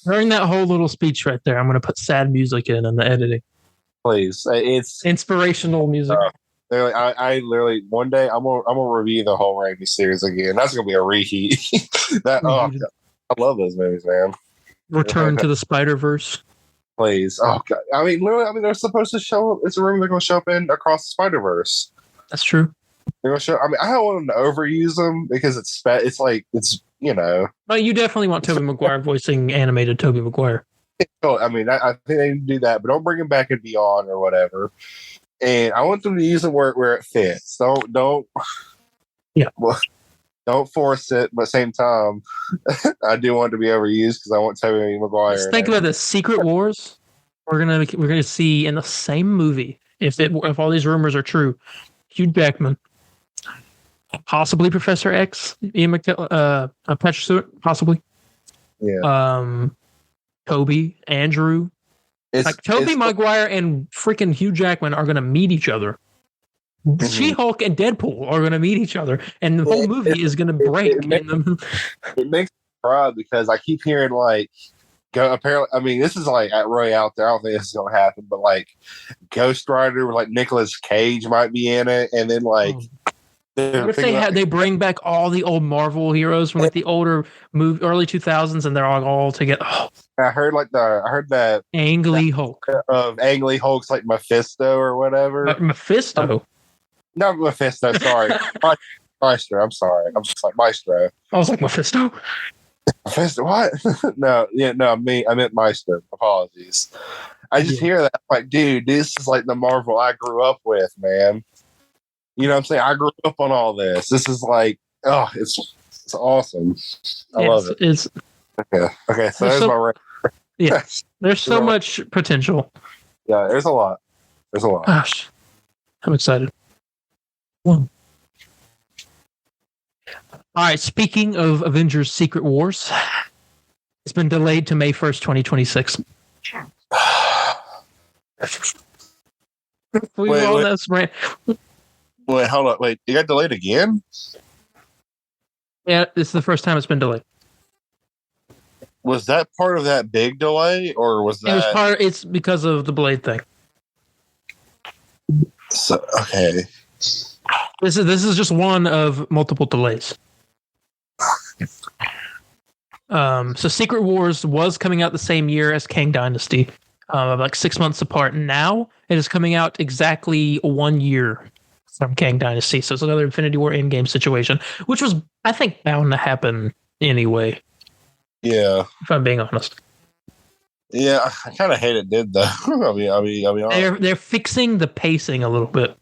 During that whole little speech right there, I'm going to put sad music in the editing. Please. It's inspirational music. I literally one day I'm gonna review the whole Raimi series again. That's gonna be a reheat. I love those movies, man. Return to the Spider-Verse. Please. Oh god. I mean, literally, they're supposed to show up. It's a rumor they're going to show up in Across the Spider-Verse. That's true. They're going to show. I mean, I don't want them to overuse them because it's like it's But you definitely want Tobey Maguire voicing animated Tobey Maguire. I mean, I think they need to do that, but don't bring him back in Beyond or whatever. And I want them to use it where it fits. Don't. Yeah. Well, don't force it, but at the same time, I do want it to be overused because I want Tobey Maguire. Let's think about the Secret Wars. We're gonna see in the same movie if all these rumors are true. Hugh Jackman, possibly Professor X, Ian McKellen, Patrick Stewart, possibly. Yeah. Toby, Andrew, Tobey Maguire and freaking Hugh Jackman are gonna meet each other. Mm-hmm. She-Hulk and Deadpool are going to meet each other, and the whole movie is going to break. It makes me proud because I keep hearing apparently. I mean, this is really out there. I don't think this is going to happen, but Ghost Rider, Nicolas Cage might be in it, and then what if they bring back all the old Marvel heroes from the older early 2000s, and they're all together. Oh. I heard that Ang Lee Hulk of Ang Lee Hulk's Mephisto or whatever. Mephisto. Not Mephisto, sorry. Maestro, I'm sorry. I'm just Maestro. I was Mephisto? Mephisto, what? No, I meant Maestro. Apologies. I just hear that. Dude, this is the Marvel I grew up with, man. You know what I'm saying? I grew up on all this. This is it's awesome. I love it. It's Okay, so there's my rank. Yeah. There's so much potential. Yeah, there's a lot. Gosh. I'm excited. All right, speaking of Avengers Secret Wars, it's been delayed to May 1st, 2026. Wait, hold on. Wait, it got delayed again? Yeah, this is the first time it's been delayed. Was that part of that big delay, or was that? It's because of the Blade thing. So, okay. This is just one of multiple delays. So Secret Wars was coming out the same year as Kang Dynasty, 6 months apart. Now it is coming out exactly 1 year from Kang Dynasty. So it's another Infinity War Endgame situation, which was, I think, bound to happen anyway. Yeah, if I'm being honest. Yeah, I kind of hate it did though. I mean, they're fixing the pacing a little bit.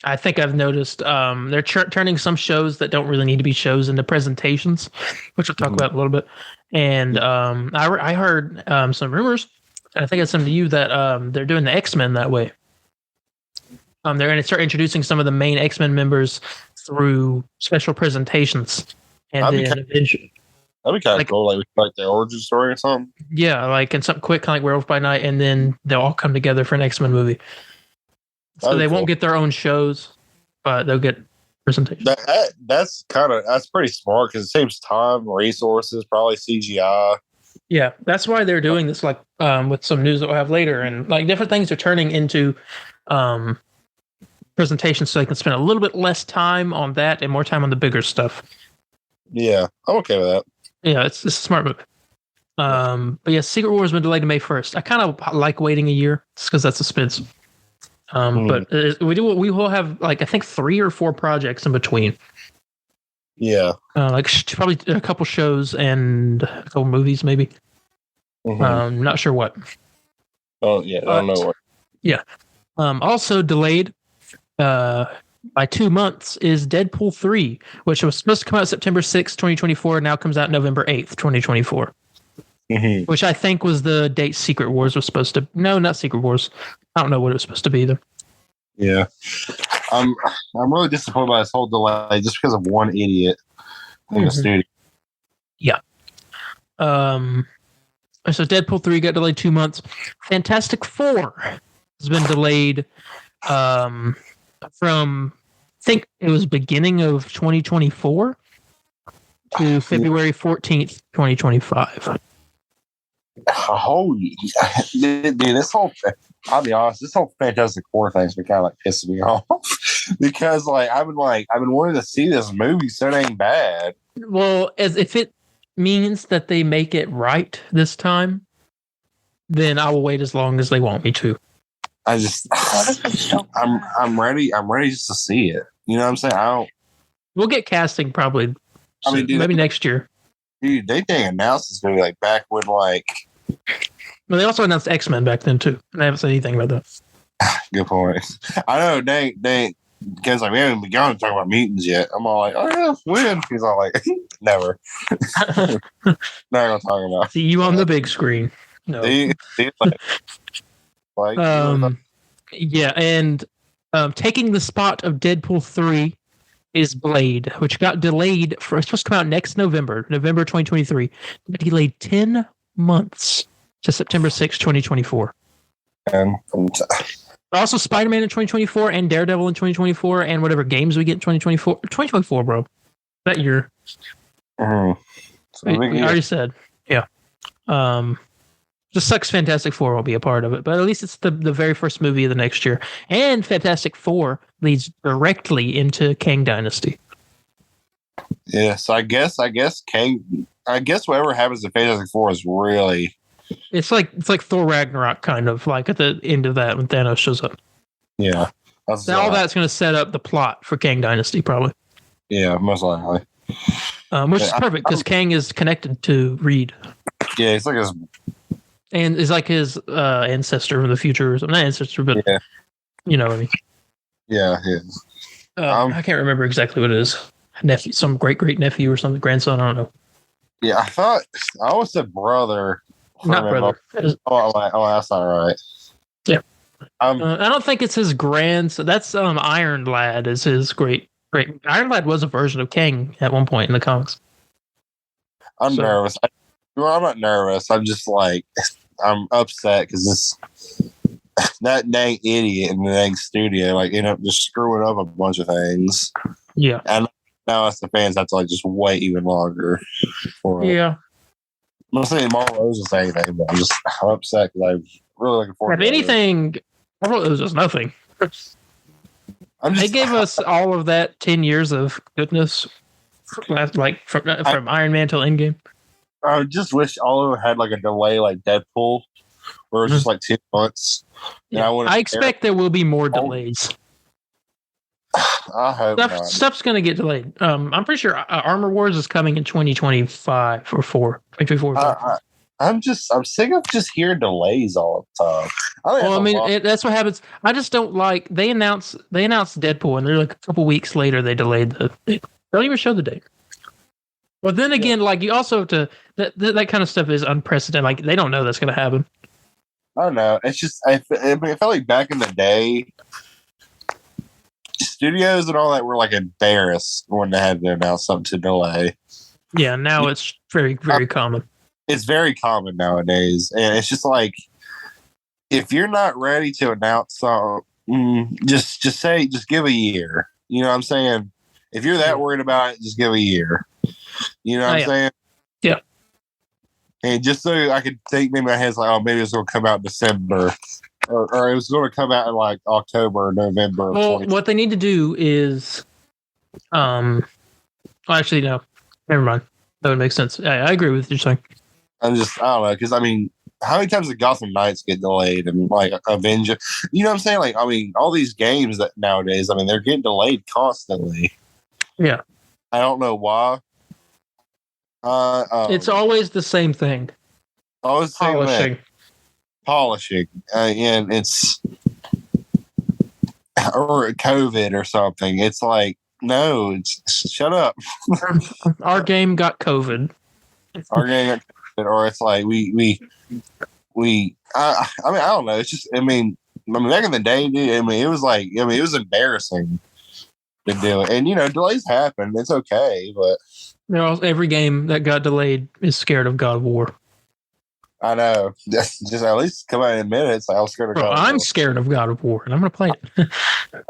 I think I've noticed they're turning some shows that don't really need to be shows into presentations, which we'll talk about a little bit. And I heard some rumors. I think I sent to you that they're doing the X-Men that way. They're going to start introducing some of the main X-Men members through special presentations, and then eventually. That'd be kind of cool, like their origin story or something. Yeah, and something quick, kind of like Werewolf by Night, and then they'll all come together for an X-Men movie. So they won't get their own shows, but they'll get presentations. That's pretty smart because it saves time, resources, probably CGI. Yeah, that's why they're doing this. With some news that we'll have later, and different things are turning into presentations, so they can spend a little bit less time on that and more time on the bigger stuff. Yeah, I'm okay with that. Yeah, it's a smart move. But yeah, Secret Wars has been delayed to May 1st. I kind of like waiting a year just because that's suspense. But we will have I think 3 or 4 projects in between. Yeah. Probably a couple shows and a couple movies, maybe. Mm-hmm. Not sure what. Oh yeah, I don't know what. Yeah. Also delayed by 2 months is Deadpool 3, which was supposed to come out September 6th, 2024, now comes out November 8th, 2024. Mm-hmm. Which I think was the date Secret Wars was supposed to. No, not Secret Wars. I don't know what it was supposed to be either. Yeah. I'm really disappointed by this whole delay just because of one idiot in the studio. Yeah. So Deadpool 3 got delayed 2 months. Fantastic Four has been delayed from, I think it was beginning of 2024 to February 14th, 2025. Holy dude, I'll be honest, this whole Fantastic Four thing's been kind of pissing me off because I've been wanting to see this movie so dang bad. Well, as if it means that they make it right this time, then I will wait as long as they want me to. I'm ready. I'm ready just to see it. You know what I'm saying? We'll get casting probably. Dude, maybe next year. Dude, they announced it's gonna be like back when like. Well, they also announced X-Men back then too, and I haven't said anything about that. Good point. I know they because like we haven't begun to talk about mutants yet. I'm all like, oh yeah, when? He's all like, never. Not gonna talk about. See you on the big screen. No. Yeah, and taking the spot of Deadpool 3 is Blade, which got delayed for it's supposed to come out next November 2023. Delayed 10 months to September 6, 2024. And also Spider-Man in 2024 and Daredevil in 2024 and whatever games we get in 2024. 2024, bro. That year. We already said. Yeah. Just sucks Fantastic Four will be a part of it, but at least it's the very first movie of the next year. And Fantastic Four leads directly into Kang Dynasty. Yeah, so I guess whatever happens to Fantastic Four is really it's like Thor Ragnarok kind of like at the end of that when Thanos shows up. Yeah. All that's going to set up the plot for Kang Dynasty probably. Yeah, most likely. Which is perfect because Kang is connected to Reed. Yeah, it's like his ancestor from the future. Not ancestor, but you know what I mean. Yeah, yeah. I can't remember exactly what it is. Nephew, some great nephew or something, grandson. I don't know. Yeah, I always said brother. Not brother. Oh, that's not right. Yeah. I don't think it's his grandson. That's Iron Lad is his great. Iron Lad was a version of Kang at one point in the comics. I'm nervous. I'm not nervous. I'm just like I'm upset because that dang idiot in the dang studio like ended up just screwing up a bunch of things. Yeah. And now us the fans have to like just wait even longer for it. Yeah. I'm not saying Marvel Rose is anything, but I'm upset because I'm really looking forward to it. If anything, Marvel Rose is nothing. They gave us all of that 10 years of goodness, like from Iron Man till Endgame. I just wish all of it had like a delay like Deadpool, where it's just like 2 months. Yeah. I expect there will be more delays. I hope not. Stuff's going to get delayed. I'm pretty sure Armor Wars is coming in 2025 or 2024. I'm sick of just hearing delays all the time. That's what happens. I just don't like. They announced Deadpool, and they're like a couple weeks later they delayed they don't even show the date. But then again, like you also have to that kind of stuff is unprecedented. Like they don't know that's going to happen. I don't know. It's just I felt like back in the day, studios and all that were like embarrassed when they had to announce something to delay. Yeah, now it's very, very common. It's very common nowadays, and it's just like if you're not ready to announce something, just give a year. You know what I'm saying? If you're that worried about it, just give a year. You know what I'm saying? Yeah. And just so I could think, maybe my head's like, oh, maybe it's going to come out in December, or it was going to come out in like October or November. Well, what they need to do is, actually, no, never mind. That would make sense. I agree with what you're saying. I don't know, because I mean, how many times did Gotham Knights get delayed and like Avengers? You know what I'm saying? Like, I mean, all these games that nowadays, I mean, they're getting delayed constantly. Yeah. I don't know why. It's always the same thing. Always polishing, and it's or COVID or something. It's like no, shut up. Our game got COVID. Our game got COVID, or it's like we. I mean, I don't know. It's just, I mean, back in the day, dude. I mean, it was embarrassing to do it, and delays happen. It's okay, but. Every game that got delayed is scared of God of War. I know. Just at least come out in minutes. I was scared of God of War. I'm scared of God of War, and I'm going to play it.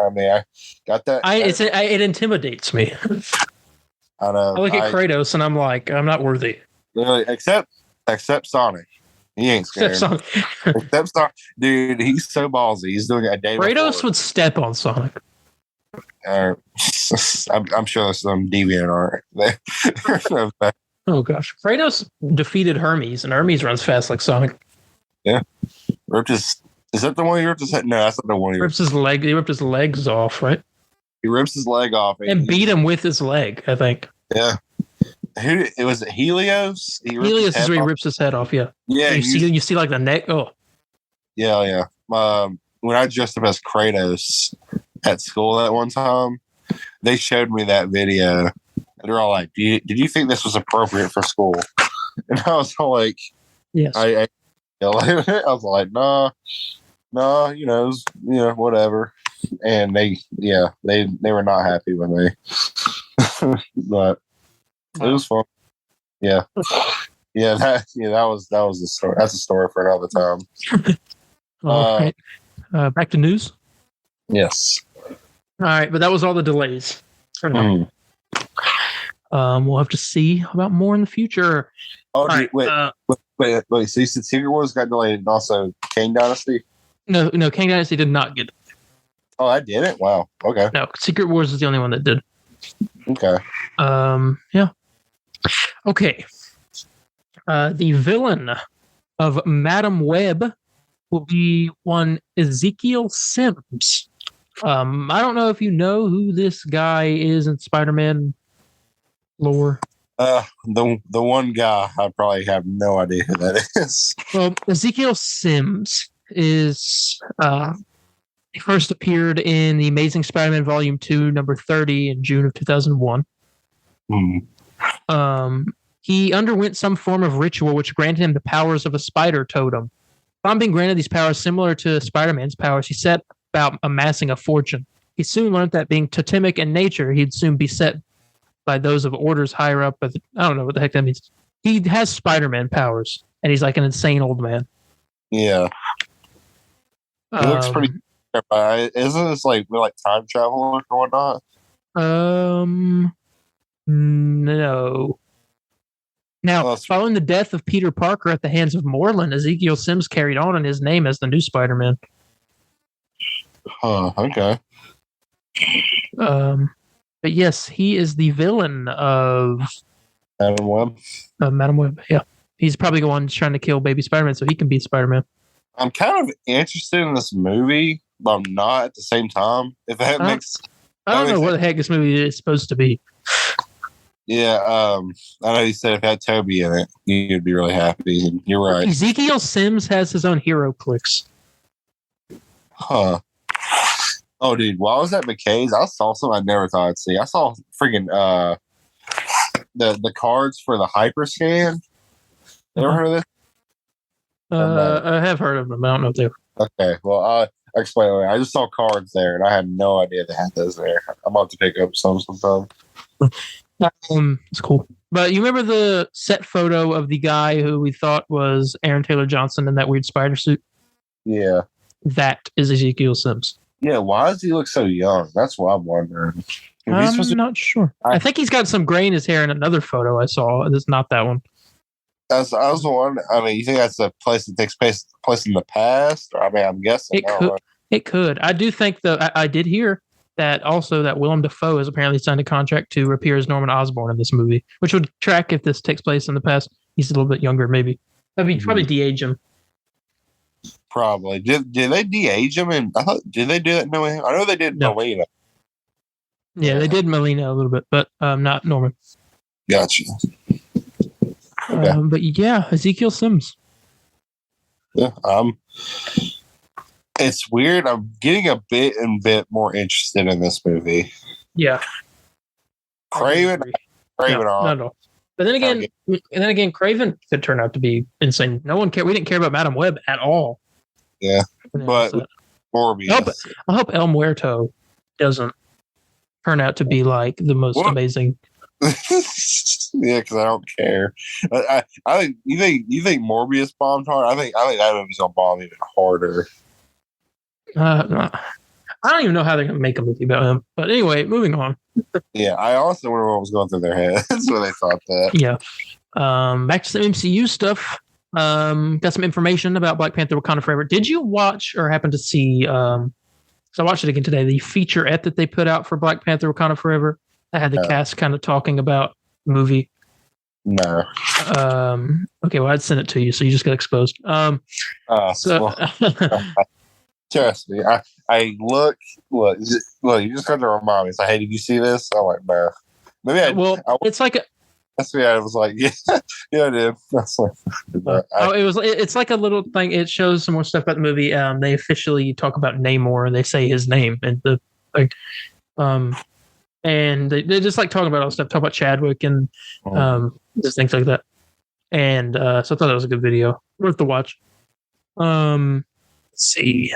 I mean, I got that. It intimidates me. I know. I look at Kratos, and I'm like, I'm not worthy. Really, except Sonic. He ain't scared. Except Sonic. Dude, he's so ballsy. He's doing it a day Kratos would step on Sonic. I'm sure there's some deviant art there. Oh gosh, Kratos defeated Hermes, and Hermes runs fast like Sonic. Yeah, ripped his. Is that the one he ripped his head? No, that's not the one he rips his leg. He ripped his legs off, right? He rips his leg off and beat him with his leg. I think. Yeah. Who it was? It Helios. Helios is where he rips his head off. Yeah. Yeah. You see like the neck. Oh. Yeah. When I dressed up as Kratos at school that one time, they showed me that video. They're all like, "Did you think this was appropriate for school?" And I was all like, "Yes." I was like, "Nah, it was, whatever." And they were not happy with me, but it was fun. Yeah, that was the story. That's a story for another time. All right. Back to news. Yes. All right, but that was all the delays for now. We'll have to see about more in the future. Oh, wait. So you said Secret Wars got delayed, and also Kang Dynasty? No, Kang Dynasty did not get. Oh, I didn't. Wow. Okay. No, Secret Wars is the only one that did. Okay. Yeah. Okay. The villain of Madam Web will be one Ezekiel Sims. I don't know if you know who this guy is in Spider-Man lore. The one guy, I probably have no idea who that is. Well, Ezekiel Sims is he first appeared in the Amazing Spider-Man Volume 2, number 30 in June of 2001. He underwent some form of ritual which granted him the powers of a spider totem. Upon being granted these powers similar to Spider-Man's powers, he set about amassing a fortune. He soon learned that being totemic in nature, he'd soon be set by those of orders higher up. I don't know what the heck that means. He has Spider-Man powers, and he's like an insane old man. Yeah. He looks pretty... Isn't this like time travel or whatnot? No. Now, following the death of Peter Parker at the hands of Morlun, Ezekiel Sims carried on in his name as the new Spider-Man. Okay. But yes, he is the villain of Madam Web. Madam Web, yeah. He's probably the one trying to kill baby Spider-Man so he can be Spider-Man. I'm kind of interested in this movie, but I'm not at the same time. If that makes... I don't know what the heck this movie is supposed to be. Yeah, I know you said if it had Toby in it, you'd be really happy. And you're right. Ezekiel Sims has his own hero clicks. Huh. Oh, dude, while I was at McKay's, I saw something I never thought I'd see. I saw freaking the cards for the Hyperscan. You ever heard of this? I have heard of them. I don't know if they were. Okay, well, I'll explain it. I just saw cards there, and I had no idea they had those there. I'm about to pick up some sometime. It's cool. But you remember the set photo of the guy who we thought was Aaron Taylor Johnson in that weird spider suit? Yeah. That is Ezekiel Sims. Yeah, why does he look so young? That's what I'm wondering. I'm not sure. I think he's got some gray in his hair in another photo I saw. It's not that one. I was wondering. I mean, you think that's a place that takes place in the past? Or, I mean, I'm guessing. It could. I do think, though, I did hear that also that Willem Dafoe has apparently signed a contract to appear as Norman Osborn in this movie, which would track if this takes place in the past. He's a little bit younger, maybe. I mean, probably de-age him. Probably. Did they de-age him? And did they do that? No, I know they did Melina. Yeah, they did Melina a little bit, but not Norman. Gotcha. Okay. But yeah, Ezekiel Sims. Yeah, it's weird. I'm getting a bit more interested in this movie. Yeah. Craven on. Not at all. But then again, Craven could turn out to be insane. No one cared. We didn't care about Madam Web at all. Yeah, but Morbius. I hope El Muerto doesn't turn out to be like the most amazing. Yeah, because I don't care. I think you think Morbius bombed hard. I think that movie's gonna bomb even harder. I don't even know how they're gonna make a movie about him. But anyway, moving on. Yeah, I also wonder what was going through their heads when they thought that. Yeah. Back to some MCU stuff. Got some information about Black Panther: Wakanda Forever. Did you watch or happen to see? So I watched it again today. The featurette that they put out for Black Panther: Wakanda Forever. I had the cast kind of talking about the movie. No. Okay, well, I'd send it to you, so you just got exposed. So Trust me. I look. You just got to remind me. It's like, hey, did you see this? I'm like, no. Maybe it's like that's me. I was like, yeah, yeah, I did. That's like, it's like a little thing. It shows some more stuff about the movie. They officially talk about Namor, and they say his name, and and they just like talking about all stuff, talk about Chadwick and just things like that. And so I thought that was a good video, worth the watch. Let's see.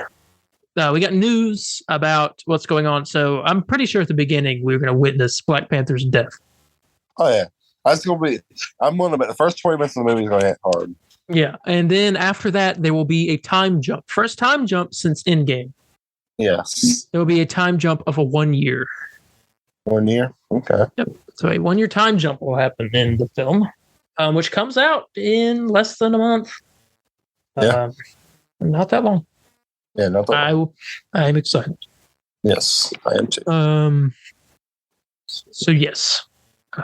We got news about what's going on. So I'm pretty sure at the beginning we were going to witness Black Panther's death. Oh yeah, that's gonna be. I'm going to bet the first 20 minutes of the movie is going to hit hard. Yeah, and then after that there will be a time jump. First time jump since Endgame. Yes, there will be a time jump of a 1 year. 1 year. Okay. Yep. So a 1 year time jump will happen in the film, which comes out in less than a month. Yeah. Not that long. Yeah, not that long. I'm excited. Yes, I am too. So yes,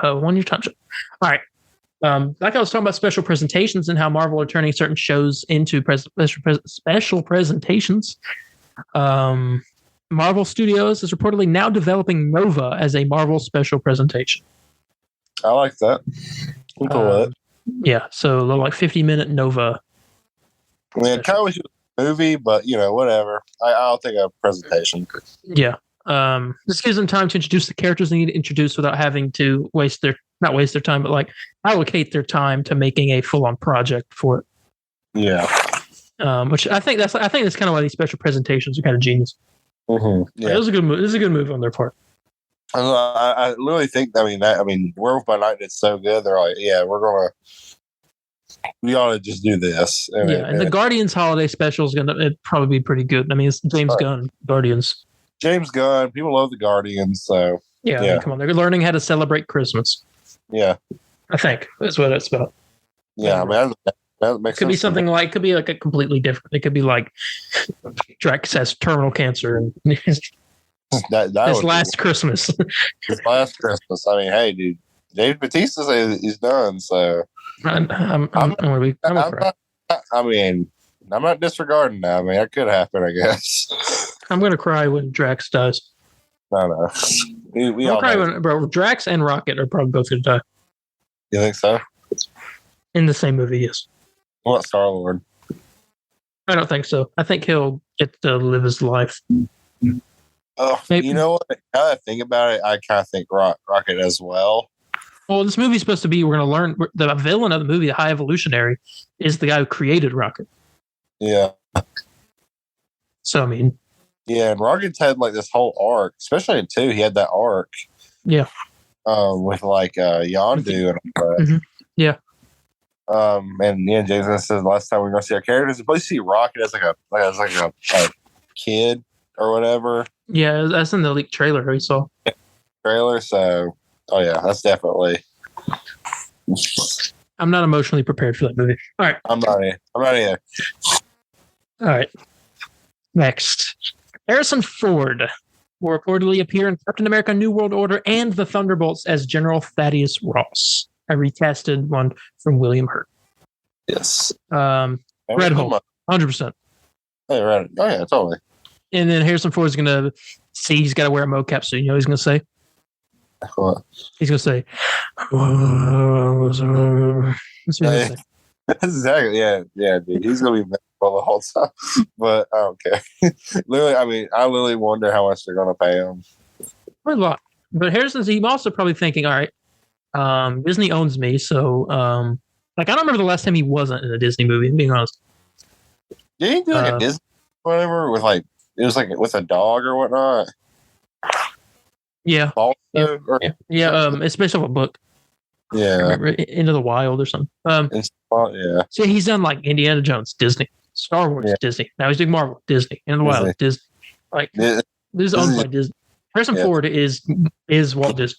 1 year time jump. All right. Like I was talking about special presentations and how Marvel are turning certain shows into special presentations. Marvel Studios is reportedly now developing Nova as a Marvel special presentation. I like that. I'm cool with it. Yeah, so a little like 50-minute Nova. I mean, it kind of was a movie, but whatever. I'll take a presentation. Yeah. This gives them time to introduce the characters they need to introduce without having to not waste their time, but like allocate their time to making a full-on project for it. Yeah. Which I think that's kind of why these special presentations are kind of genius. Mm-hmm. Yeah. It was a good move. This is a good move on their part. I literally think. Werewolf by Night did so good. They're like, yeah, we ought to just do this. And the Guardians holiday special is gonna probably be pretty good. I mean, it's James Gunn Guardians. James Gunn. People love the Guardians, so yeah. I mean, come on, they're learning how to celebrate Christmas. Yeah, I think that's what it's about. Yeah, man. That makes could be something like could be like a completely different. It could be like Drax has terminal cancer and this last Christmas. This last Christmas. I mean, hey, dude, Dave Bautista says he's done. So I'm not disregarding that. I mean, that could happen, I guess. I'm gonna cry when Drax dies. No. We all cry when, bro. Drax and Rocket are probably both gonna die. You think so? In the same movie, yes. What Star-Lord? I don't think so. I think he'll get to live his life. Oh, maybe. You know what? Now that I think about it, I kind of think Rocket as well. Well, this movie's supposed to be, we're going to learn, the villain of the movie, the High Evolutionary, is the guy who created Rocket. Yeah. So, I mean. Yeah, and Rocket's had like this whole arc, especially in 2, he had that arc. Yeah. With like Yondu and all that. Mm-hmm. Yeah. And yeah, Jason says last time we're going to see our characters, we see Rocket as a kid or whatever. Yeah, that's in the leaked trailer we saw. Trailer, so yeah, that's definitely. I'm not emotionally prepared for that movie. All right, I'm not either. All right, next, Harrison Ford will reportedly appear in Captain America: New World Order and the Thunderbolts as General Thaddeus Ross. I recasted one from William Hurt. Yes. Red Hole, 100%. Hey, right. Oh yeah, totally. And then Harrison Ford's gonna see he's got to wear a mocap suit. You know what he's gonna say? What? He's gonna say, That's exactly, yeah, dude. He's gonna be miserable the whole time. But I don't care. Literally, I mean, I literally wonder how much they're gonna pay him. A lot. But Harrison's also probably thinking, all right, Disney owns me, so like I don't remember the last time he wasn't in a Disney movie, I'm being honest. Did he do like a Disney whatever with like it was like with a dog or whatnot? Yeah. It's based off a book. Yeah. Into the Wild or something. Yeah. So he's done like Indiana Jones, Disney, Star Wars, Disney. Now he's doing Marvel, Disney, Into the Wild, Disney. Like this is owned by Disney. Harrison Ford is Walt Disney.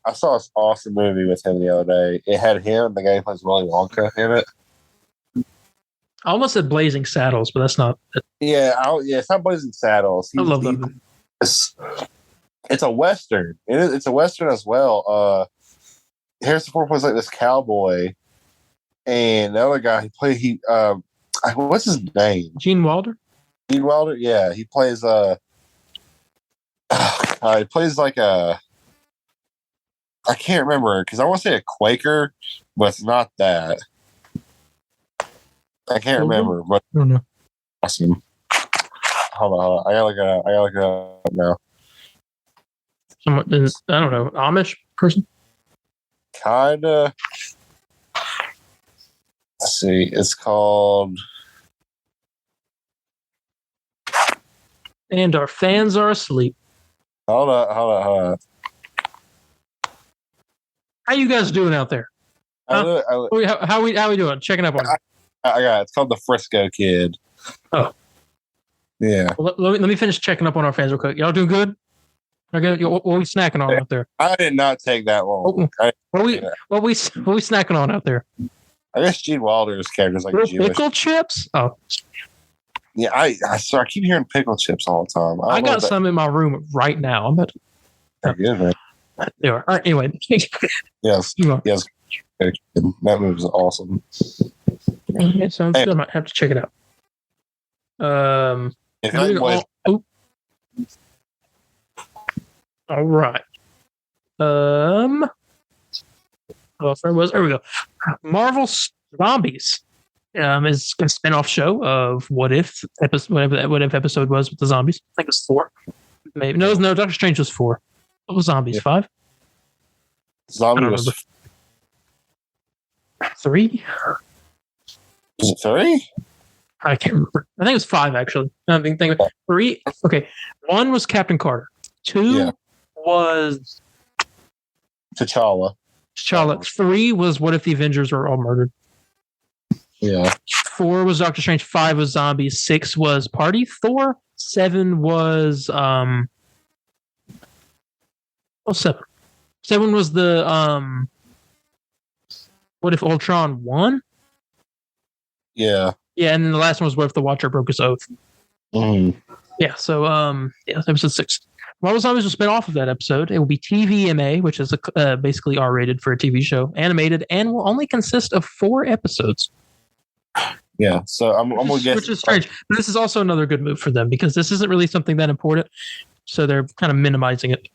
I saw this awesome movie with him the other day. It had him, the guy who plays Willy Wonka in it. I almost said Blazing Saddles, but that's not it. Yeah, it's not Blazing Saddles. I love that movie. It's a Western. It's a Western as well. Harrison Ford plays like this cowboy, and the other guy what's his name? Gene Wilder. Gene Wilder. Yeah, he plays he plays like I can't remember because I want to say a Quaker, but it's not that. I can't remember, but I don't know. Awesome. Hold on. I gotta look it up now. Someone is, I don't know, Amish person? Kinda. Let's see. It's called. And our fans are asleep. Hold on. How you guys doing out there? How we doing? Checking up on you. I got it. It's called The Frisco Kid. Oh. Yeah. Well, let me finish checking up on our fans real quick. Y'all doing good? Okay, what are we snacking on out there? I did not take that long. What are we snacking on out there? I guess Gene Wilder's character is like Jewish. Pickle chips? Oh. Yeah, I keep hearing pickle chips all the time. I got some in my room right now. I'm about to. They're good, man. They are. All right, anyway. Yes. That movie was awesome. Okay, so I might have to check it out. All right. There we go. Marvel Zombies is a spin-off show of What If episode was with the zombies. I think it was 4. Maybe no, Doctor Strange was 4. What was Zombies? 5? Zombie was 3. Was it 3? I can't remember. I think it was 5 actually. I think 3. Okay, 1 was Captain Carter. 2 was T'Challa. 3 was What If the Avengers were all murdered. Yeah. 4 was Doctor Strange. 5 was Zombies. 6 was Party Thor. 7 was 7. 7 was the What If Ultron won? Yeah. Yeah, and then the last one was What If the Watcher broke his oath. Mm. Yeah, so episode 6. Marvel Zombies will spin off of that episode. It will be TVMA, which is basically R-rated for a TV show, animated, and will only consist of 4 episodes. Yeah, so I'm going to guess. Which is strange. But this is also another good move for them because this isn't really something that important. So they're kind of minimizing it.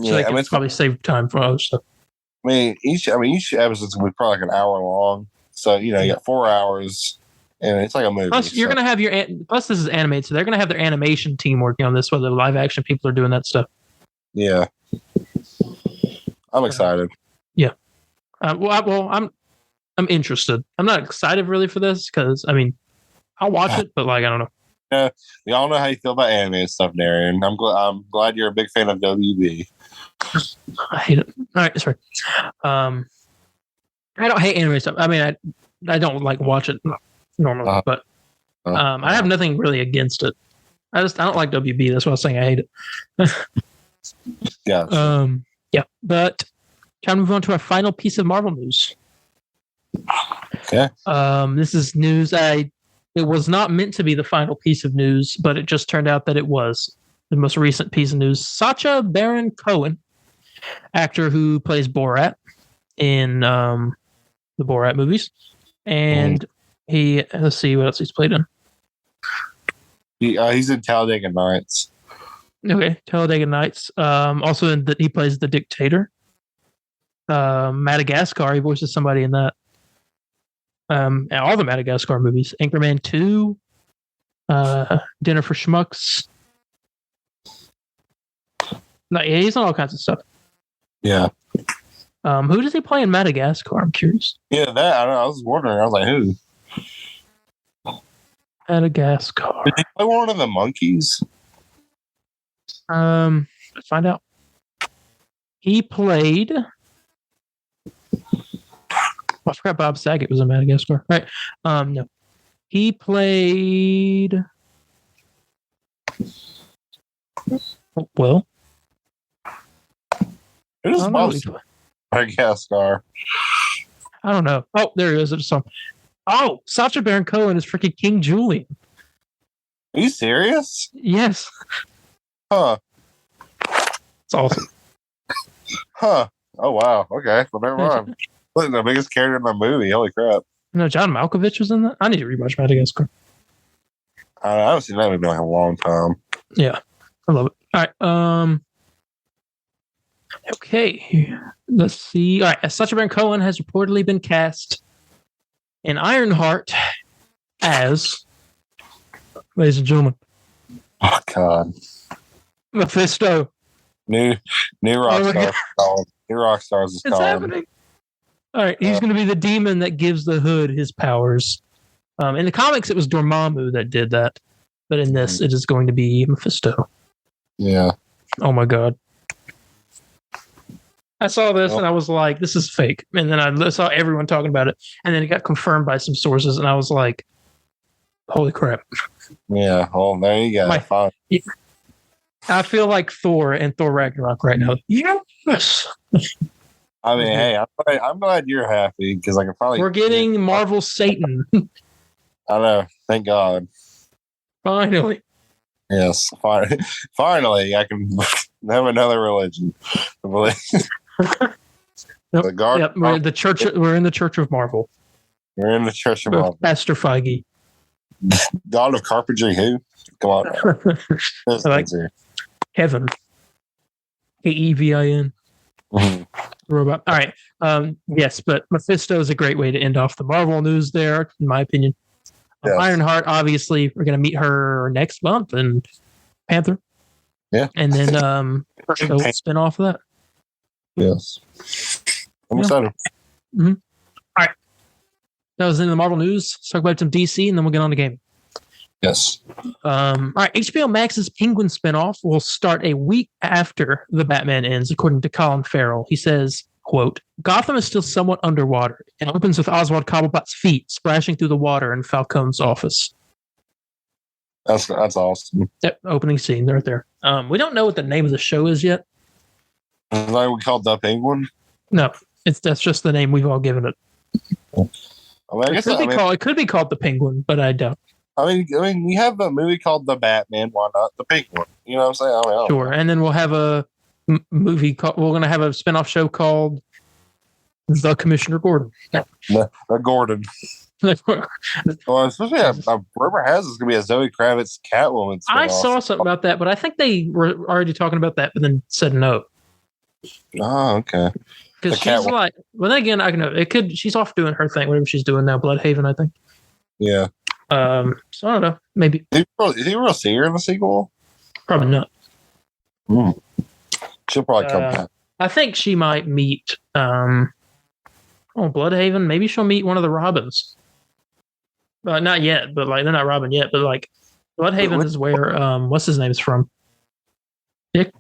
So they can probably save time for other stuff. Each episode's going to be probably like an hour long. So, you got 4 hours. And it's like a movie. Plus, you're going to have plus this is animated, so they're going to have their animation team working on this, whether the live action people are doing that stuff. Yeah. I'm excited. Yeah. I'm interested. I'm not excited really for this because, I'll watch it, but I don't know. Yeah, we all know how you feel about animated stuff, Darien. I'm glad you're a big fan of WB. I hate it. All right, sorry. I don't hate animated stuff. I don't watch it normally, but I have nothing really against it. I don't like WB. That's why I was saying I hate it. Yeah. Yeah, but time to move on to our final piece of Marvel news. Okay. This is news. It was not meant to be the final piece of news, but it just turned out that it was the most recent piece of news. Sacha Baron Cohen, actor who plays Borat in the Borat movies, and let's see what else he's played in. He's in Talladega Nights. Okay, Talladega Nights. Also, he plays the dictator. Madagascar. He voices somebody in that. And all the Madagascar movies. Anchorman 2. Dinner for Schmucks. No, yeah, he's on all kinds of stuff. Yeah. Who does he play in Madagascar? I'm curious. Yeah, that I don't know. I was wondering. I was like, who? Madagascar. Did he play one of the monkeys? Let's find out. He played. I forgot Bob Saget was in Madagascar. Right. No. He played. Well. Who's Bob Madagascar? I don't know. Oh, there he is. Oh, Sacha Baron Cohen is freaking King Julian. Are you serious? Yes. Huh. It's awesome. Huh. Oh wow. Okay. Well, never mind. Wasn't the biggest character in the movie. Holy crap. No, John Malkovich was in that. I need to rewatch Madagascar. I haven't seen that movie in like a long time. Yeah, I love it. All right. Okay. Let's see. All right. Sacha Baron Cohen has reportedly been cast in Ironheart as, ladies and gentlemen, Oh God. Mephisto. New rock star. New rock stars is It's calling. happening. All right. He's going to be the demon that gives the Hood his powers. In the comics, it was Dormammu that did that. But in this, it is going to be Mephisto. Yeah. Oh my God. I saw this and I was like, this is fake. And then I saw everyone talking about it. And then it got confirmed by some sources. And I was like, holy crap. Yeah. Well, there you go. I feel like Thor and Thor Ragnarok right now. Yes. I mean, hey, I'm glad you're happy because I can probably. We're getting Marvel Satan. I know. Thank God. Finally. Yes. Finally, I can have another religion. Yep. We're in the church. We're in the Church of Marvel. We're in the Church of Marvel. Pastor Feige. God of carpentry. Who? Come on. Like Kevin. Kevin. Mm-hmm. Robot. All right. Yes, but Mephisto is a great way to end off the Marvel news there, in my opinion. Yes. Ironheart, obviously, we're going to meet her next month in Panther. Yeah. And then show spin off of that. Yes. I'm excited. Mm-hmm. All right. That was in the Marvel news. Let's talk about some DC and then we'll get on to gaming. Yes. All right. HBO Max's Penguin spinoff will start a week after the Batman ends, according to Colin Farrell. He says, quote, Gotham is still somewhat underwater. It opens with Oswald Cobblepot's feet splashing through the water in Falcone's office. That's awesome. Yep, opening scene right there. We don't know what the name of the show is yet. Is that what we called The Penguin? No, that's just the name we've all given it. I mean, it could be called The Penguin, but I doubt. I mean, we have a movie called The Batman. Why not The Penguin? You know what I'm saying? Sure. And then we'll have a movie called. We're going to have a spinoff show called The Commissioner Gordon. The Gordon. Well, especially rumor has it's going to be a Zoe Kravitz Catwoman spinoff. I saw something about that, but I think they were already talking about that, but then said no. Oh, okay. Because she's like, well, then again, I know it could. She's off doing her thing, whatever she's doing now, Bloodhaven, I think. Yeah. So I don't know. Maybe. Is he real see her in the sequel? Probably not. She'll probably come back. I think she might meet. Bloodhaven. Maybe she'll meet one of the Robins. Not yet, but like they're not Robin yet. But like Bloodhaven is where what's his name is from. Dick,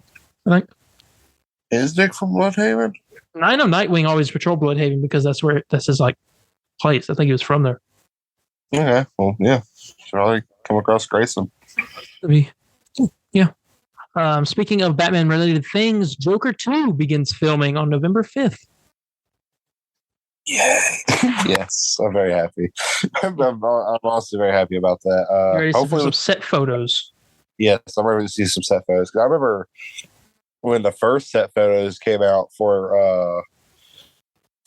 I think. Is Dick from Bloodhaven? I know Nightwing always patrolled Bloodhaven because that's his like place. I think he was from there. Okay, well, yeah. Should probably come across Grayson. Yeah. Speaking of Batman-related things, Joker 2 begins filming on November 5th. Yay. Yes, I'm very happy. I'm also very happy about that. Ready to see some set photos. Yes, I'm ready to see some set photos. I remember when the first set photos came out for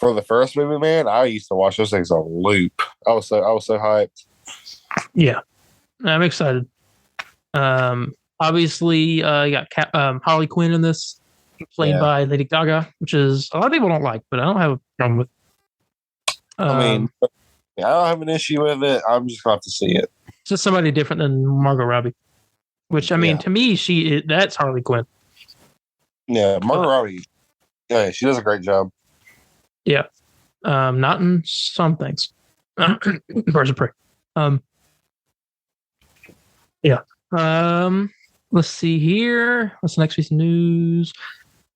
the first movie, man, I used to watch those things on loop. I was so hyped. Yeah, I'm excited. Obviously, you got Harley Quinn in this, played by Lady Gaga, which is a lot of people don't like, but I don't have a problem with. I mean, I don't have an issue with it. I'm just going to have to see it. It's just somebody different than Margot Robbie, which I mean, to me, that's Harley Quinn. Yeah, Margot Robbie. Yeah, she does a great job. Yeah, not in some things. Birds of Prey. Yeah. Let's see here. What's the next piece of news?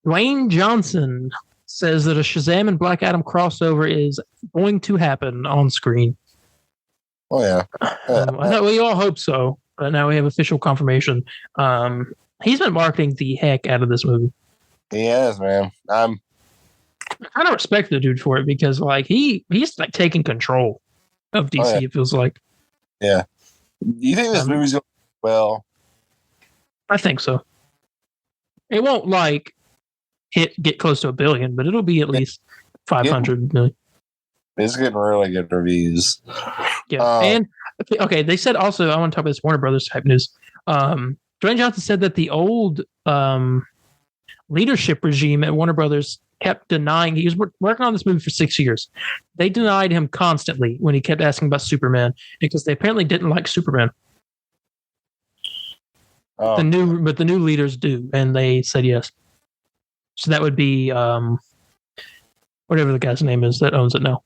Dwayne Johnson says that a Shazam and Black Adam crossover is going to happen on screen. Oh yeah. I know we all hope so, but now we have official confirmation. He's been marketing the heck out of this movie. He has, man. I kind of respect the dude for it because, like, he's like taking control of DC. Oh, yeah. It feels like. Yeah. Do you think this movie's going well? I think so. It won't like get close to $1 billion, but it'll be at least 500 million. It's getting really good reviews. Yeah, and okay, they said also I want to talk about this Warner Brothers type news. Dwayne Johnson said that the old leadership regime at Warner Brothers kept denying he was working on this movie for 6 years. They denied him constantly when he kept asking about Superman because they apparently didn't like Superman. Oh. But the new leaders do, and they said yes. So that would be whatever the guy's name is that owns it now.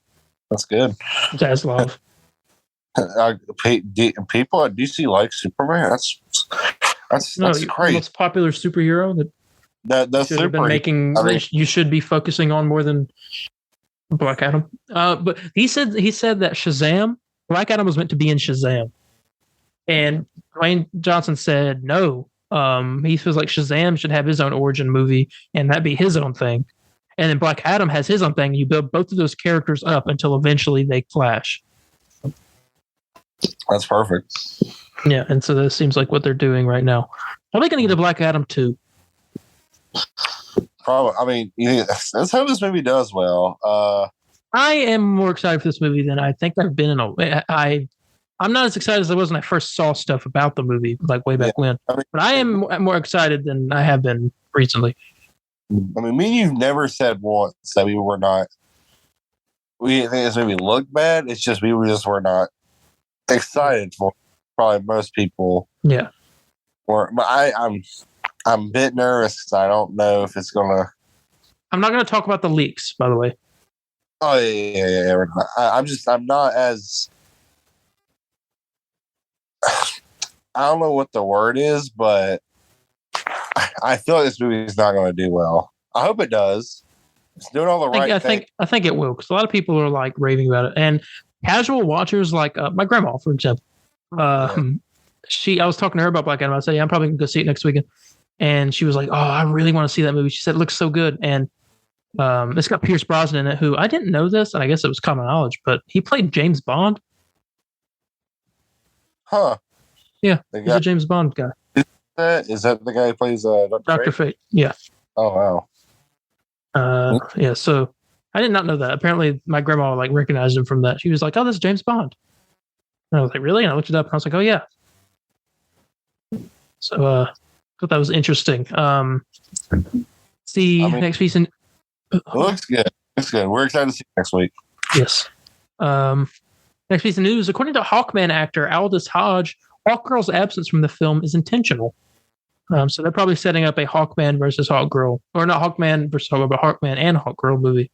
That's good. Zaslav. People at DC like Superman. That's crazy. The most popular superhero that should have been making. You should be focusing on more than Black Adam. But he said that Shazam, Black Adam was meant to be in Shazam, and Dwayne Johnson said no. He feels like Shazam should have his own origin movie, and that be his own thing. And then Black Adam has his own thing. You build both of those characters up until eventually they clash. That's perfect. Yeah, and so that seems like what they're doing right now. Are they going to get a Black Adam 2? Probably. I mean, let's hope this movie does well. I am more excited for this movie than I think I've been in I'm not as excited as I was when I first saw stuff about the movie, like way back when. But I am more excited than I have been recently. I mean, me and you've never said once that we were not. We didn't think this movie looked bad. It's just we were not excited for. Probably most people. Yeah. But I'm a bit nervous because I don't know if it's gonna. I'm not going to talk about the leaks, by the way. Oh yeah. I'm not as. I don't know what the word is, but I feel like this movie is not going to do well. I hope it does. It's doing all the right things. I think it will, because a lot of people are like raving about it, and casual watchers like my grandma, for example. I was talking to her about Black Adam. I said, "Yeah, I'm probably going to go see it next weekend," and she was like, "Oh, I really want to see that movie." She said, "It looks so good," and it's got Pierce Brosnan in it, who I didn't know this, and I guess it was common knowledge, but he played James Bond. Huh. Yeah, he's a James Bond guy. Is that the guy who plays Dr. Fate? Yeah. Oh, wow. Yeah, so I did not know that. Apparently, my grandma like recognized him from that. She was like, "Oh, this is James Bond." And I was like, "Really?" And I looked it up, and I was like, "Oh, yeah." So I thought that was interesting. Next piece. It looks good. Looks good. We're excited to see it next week. Yes. Next piece of news. According to Hawkman actor Aldous Hodge, Hawkgirl's absence from the film is intentional. So they're probably setting up a Hawkman versus Hawkgirl, or not Hawkman versus Hawkgirl, but Hawkman and Hawkgirl movie.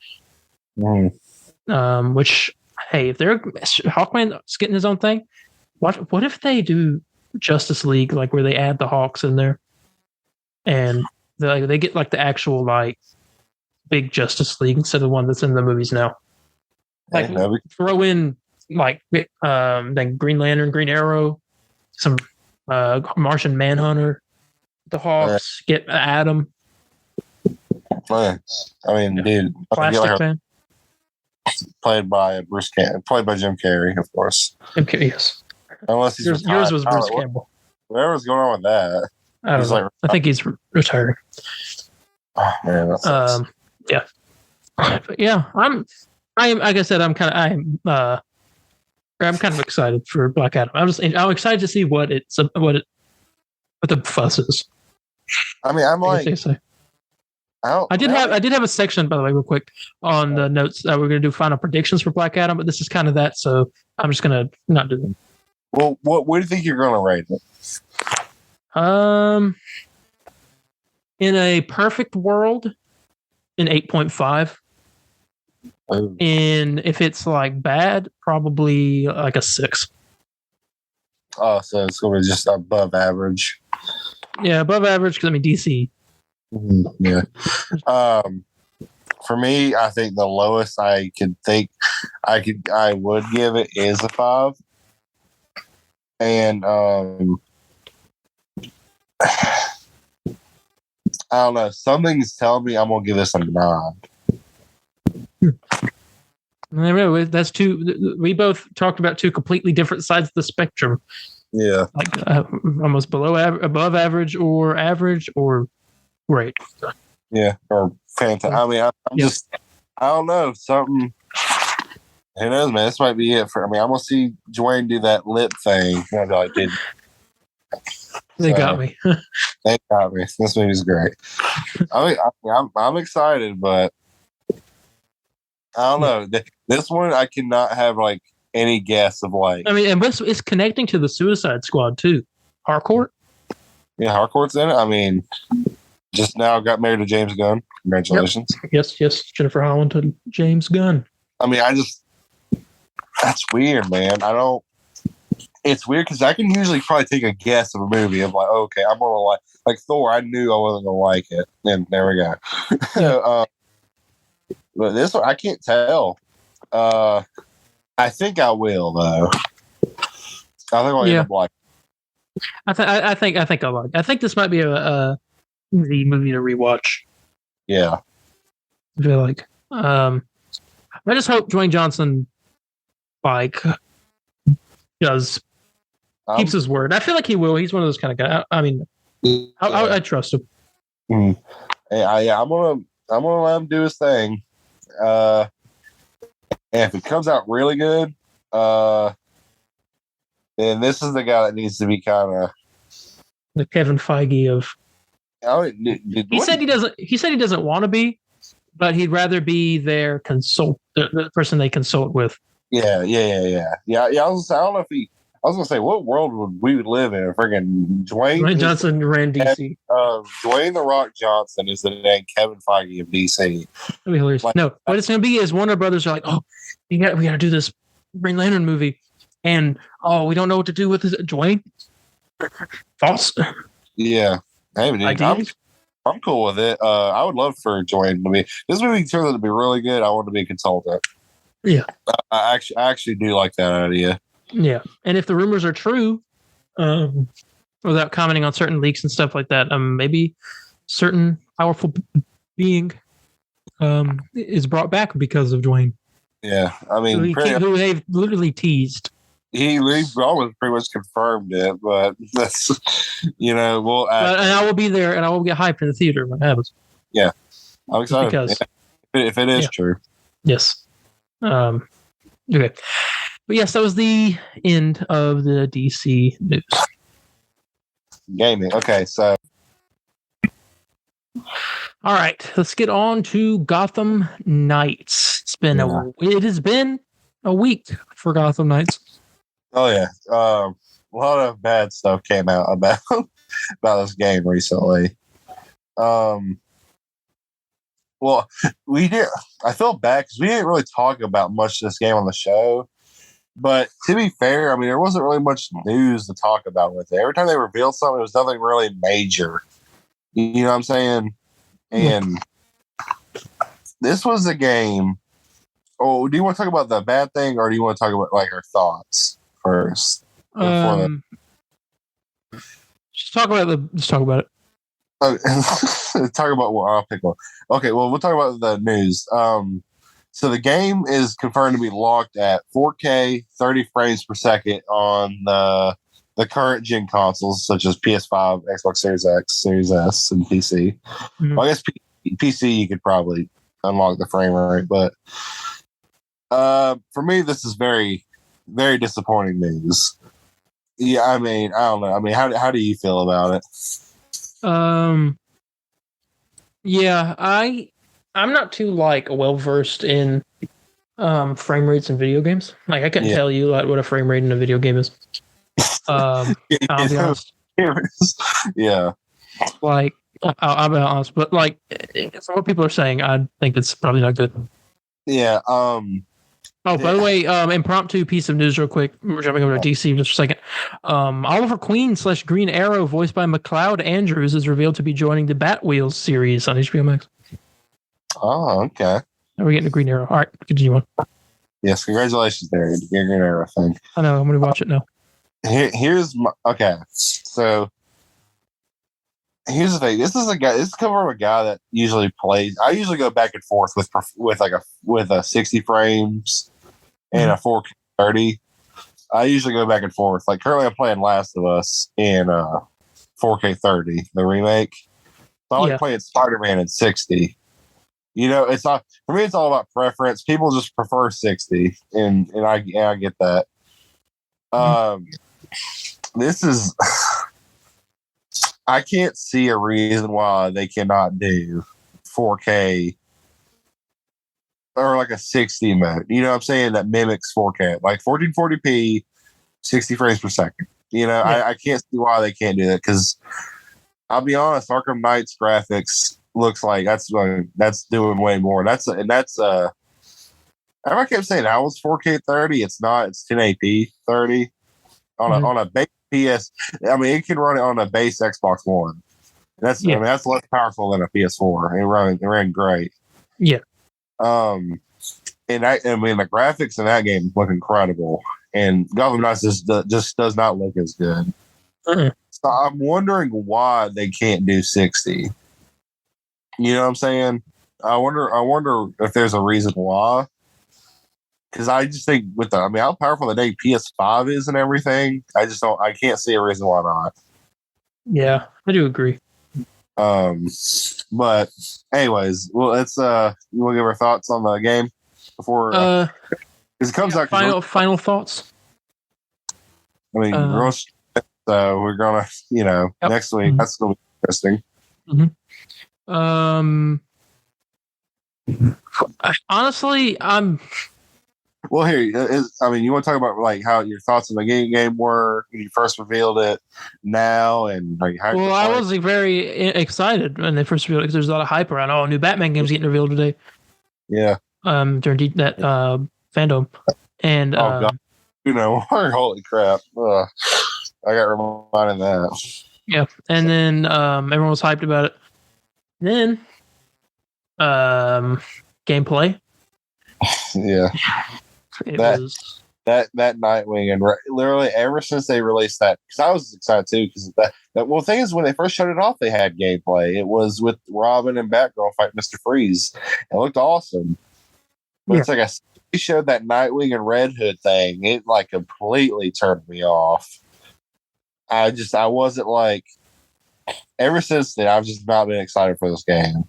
Which, hey, if they're Hawkman's getting his own thing, what if they do Justice League, like where they add the Hawks in there, and they get like the actual like big Justice League instead of the one that's in the movies now. Like throw in like then Green Lantern, Green Arrow, some Martian Manhunter, the Hawks, get Adam. I mean, dude, Plastic Man. Played by Jim Carrey, of course. Jim Carrey, yes. Unless he's yours was Bruce Campbell. Whatever's going on with that. I don't know. I think he's retiring. Oh man, that sucks. Yeah. But yeah, I am like I said, I'm kind of excited for Black Adam. I'm excited to see what the fuss is. I mean, I'm like, I did have a section, by the way, real quick, on the notes that we're going to do final predictions for Black Adam, but this is kind of that, so I'm just going to not do them. Well, what do you think you're going to rate it? In a perfect world, an 8.5. And if it's like bad, probably like a 6. Oh, so it's going to be just above average. Yeah, above average, because I mean DC. Yeah. For me, I think the lowest I would give it is a 5. And I don't know. Something's telling me I'm gonna give this a 9. That's two. We both talked about two completely different sides of the spectrum. Yeah, like almost above average, or great. Yeah, or Panther. I mean, I'm just, I don't know, something. Who knows, man? This might be it for. I mean, I'm gonna see Dwayne do that lip thing. I'll be like, dude, They got me. they got me. This movie's great. I mean, I'm excited, but I don't know. This one, I cannot have like any guess of like. I mean, and it's connecting to the Suicide Squad too. Harcourt. Yeah, Harcourt's in it. I mean, just now got married to James Gunn. Congratulations. Yep. Yes. Jennifer Holland to James Gunn. I mean, that's weird, man. It's weird because I can usually probably take a guess of a movie. I'm like, okay, I'm gonna like Thor. I knew I wasn't gonna like it, and there we go. But this one, I can't tell. I think I will though. I think I'll end up liking. I think I like. I think this might be the movie to rewatch. Yeah, I feel like. I just hope Dwayne Johnson keeps his word. I feel like he will. He's one of those kind of guys. I mean, I trust him. Mm. Yeah, I'm gonna let him do his thing. And if it comes out really good, then this is the guy that needs to be kind of the Kevin Feige of. He said he doesn't want to be, but he'd rather be their the person they consult with. Yeah. I was gonna say, what world would we live in? Freaking Dwayne Johnson ran DC. Dwayne the Rock Johnson is the name Kevin Feige of DC. That'd be hilarious. What it's gonna be is Warner Brothers are like, oh, we gotta do this Green Lantern movie, and we don't know what to do with this. Dwayne. Thoughts? Yeah, hey, dude, I'm cool with it. I would love for Dwayne to be. This movie turns out to be really good. I want to be a consultant. Yeah, I actually do like that idea. Yeah, and if the rumors are true, without commenting on certain leaks and stuff like that, maybe certain powerful being is brought back because of Dwayne. Yeah, I mean, who they've literally teased. He almost pretty much confirmed it, but that's we'll. And I will be there, and I will get hyped in the theater when it happens. Yeah, I'm excited because if it is true. Yes. Okay. But yes, that was the end of the DC news. Gaming. Okay, so. All right, let's get on to Gotham Knights. It has been a week for Gotham Knights. Oh yeah, a lot of bad stuff came out about this game recently. Well, we did. I felt bad because we didn't really talk about much of this game on the show. But to be fair, I mean, there wasn't really much news to talk about with it. Every time they revealed something, it was nothing really major. You know what I'm saying? And this was a game. Oh, do you want to talk about the bad thing, or do you want to talk about like our thoughts first? Just talk about it. Talk about what I'll pick one. Okay, well, we'll talk about the news. So the game is confirmed to be locked at 4K, 30 frames per second on the current gen consoles such as PS5, Xbox Series X, Series S, and PC. Mm-hmm. Well, I guess PC you could probably unlock the frame rate, but for me, this is very, very disappointing news. Yeah, I mean, I don't know. I mean, how do you feel about it? Yeah, I'm not too well versed in frame rates in video games. Like I couldn't tell you what a frame rate in a video game is. I'll be honest. Yeah. Like I'll be honest, but like from what people are saying, I think it's probably not good. Yeah. Oh, by the way, impromptu piece of news real quick. We're jumping over to DC just for a second. Oliver Queen / Green Arrow, voiced by McLeod Andrews, is revealed to be joining the Batwheels series on HBO Max. Oh, okay. Now we're getting to Green Arrow. All right, continue on. Yes, congratulations there. The Green Arrow thing. I know, I'm going to watch it now. Okay. So, here's the thing. This is coming from a guy that usually plays. I usually go back and forth with a 60 frames and a 4K 30. I usually go back and forth. Like currently, I'm playing Last of Us in 4K 30, the remake. So I like playing Spider-Man at 60. You know, it's not for me. It's all about preference. People just prefer 60, and I get that. This is. I can't see a reason why they cannot do 4K or like a 60 mode. You know what I'm saying? That mimics 4K, like 1440p, 60 frames per second. You know, I can't see why they can't do that because I'll be honest, Arkham Knights graphics looks like that's doing way more. I kept saying that was 4K 30. It's not. It's 1080p 30 on a base PS. I mean, it can run it on a base Xbox One. That's that's less powerful than a PS4. It ran great. Yeah. And the graphics in that game look incredible, and Gotham Knights just does not look as good. So I'm wondering why they can't do 60. You know what I'm saying? I wonder if there's a reason why. Because I just think how powerful the day PS5 is and everything, I can't see a reason why not. Yeah, I do agree. But anyways, well, let's you want to give our thoughts on the game before because it comes out. Final thoughts. I mean, so we're gonna, next week. That's gonna be interesting. Honestly, I'm. Well, here, you want to talk about like how your thoughts on the game were when you first revealed it, now, and like how. Well, I was very excited when they first revealed it because there's a lot of hype around. Oh, a new Batman game's getting revealed today. Yeah. During that fandom, and God, holy crap! I got reminded of that. Yeah, and then everyone was hyped about it. Then, gameplay. Yeah. That Nightwing, and literally ever since they released that, because I was excited too, because the thing is, when they first showed it off, they had gameplay. It was with Robin and Batgirl fight Mr. Freeze. It looked awesome, but it's like they showed that Nightwing and Red Hood thing. It like completely turned me off. I wasn't like. Ever since then, I've just not been excited for this game,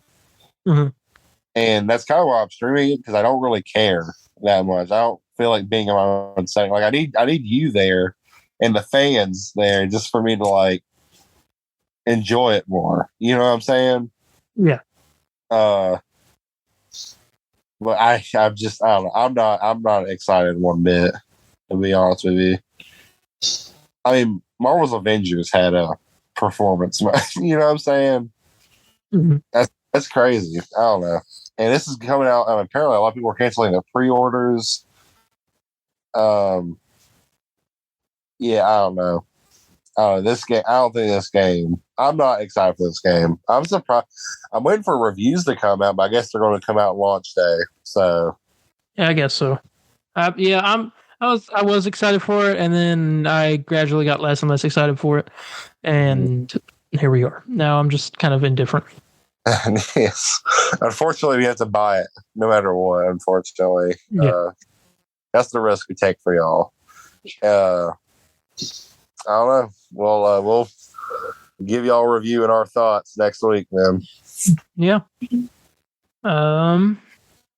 and that's kind of why I'm streaming it, because I don't really care that much. I don't feel like being on my own setting. Like I need you there and the fans there just for me to like enjoy it more. You know what I'm saying? Yeah. But I don't know. I'm not excited one bit, to be honest with you. I mean, Marvel's Avengers had a performance. You know what I'm saying? That's crazy. I don't know. And this is coming out. Apparently, a lot of people are canceling their pre-orders. Yeah, I don't know. This game. I don't think this game. I'm not excited for this game. I'm surprised. I'm waiting for reviews to come out, but I guess they're going to come out launch day. So, yeah, I guess so. I was excited for it, and then I gradually got less and less excited for it, and here we are. Now I'm just kind of indifferent. Yes, unfortunately, we have to buy it no matter what. Unfortunately, that's the risk we take for y'all. I don't know. We'll give y'all a review and our thoughts next week, man. Yeah. Oh,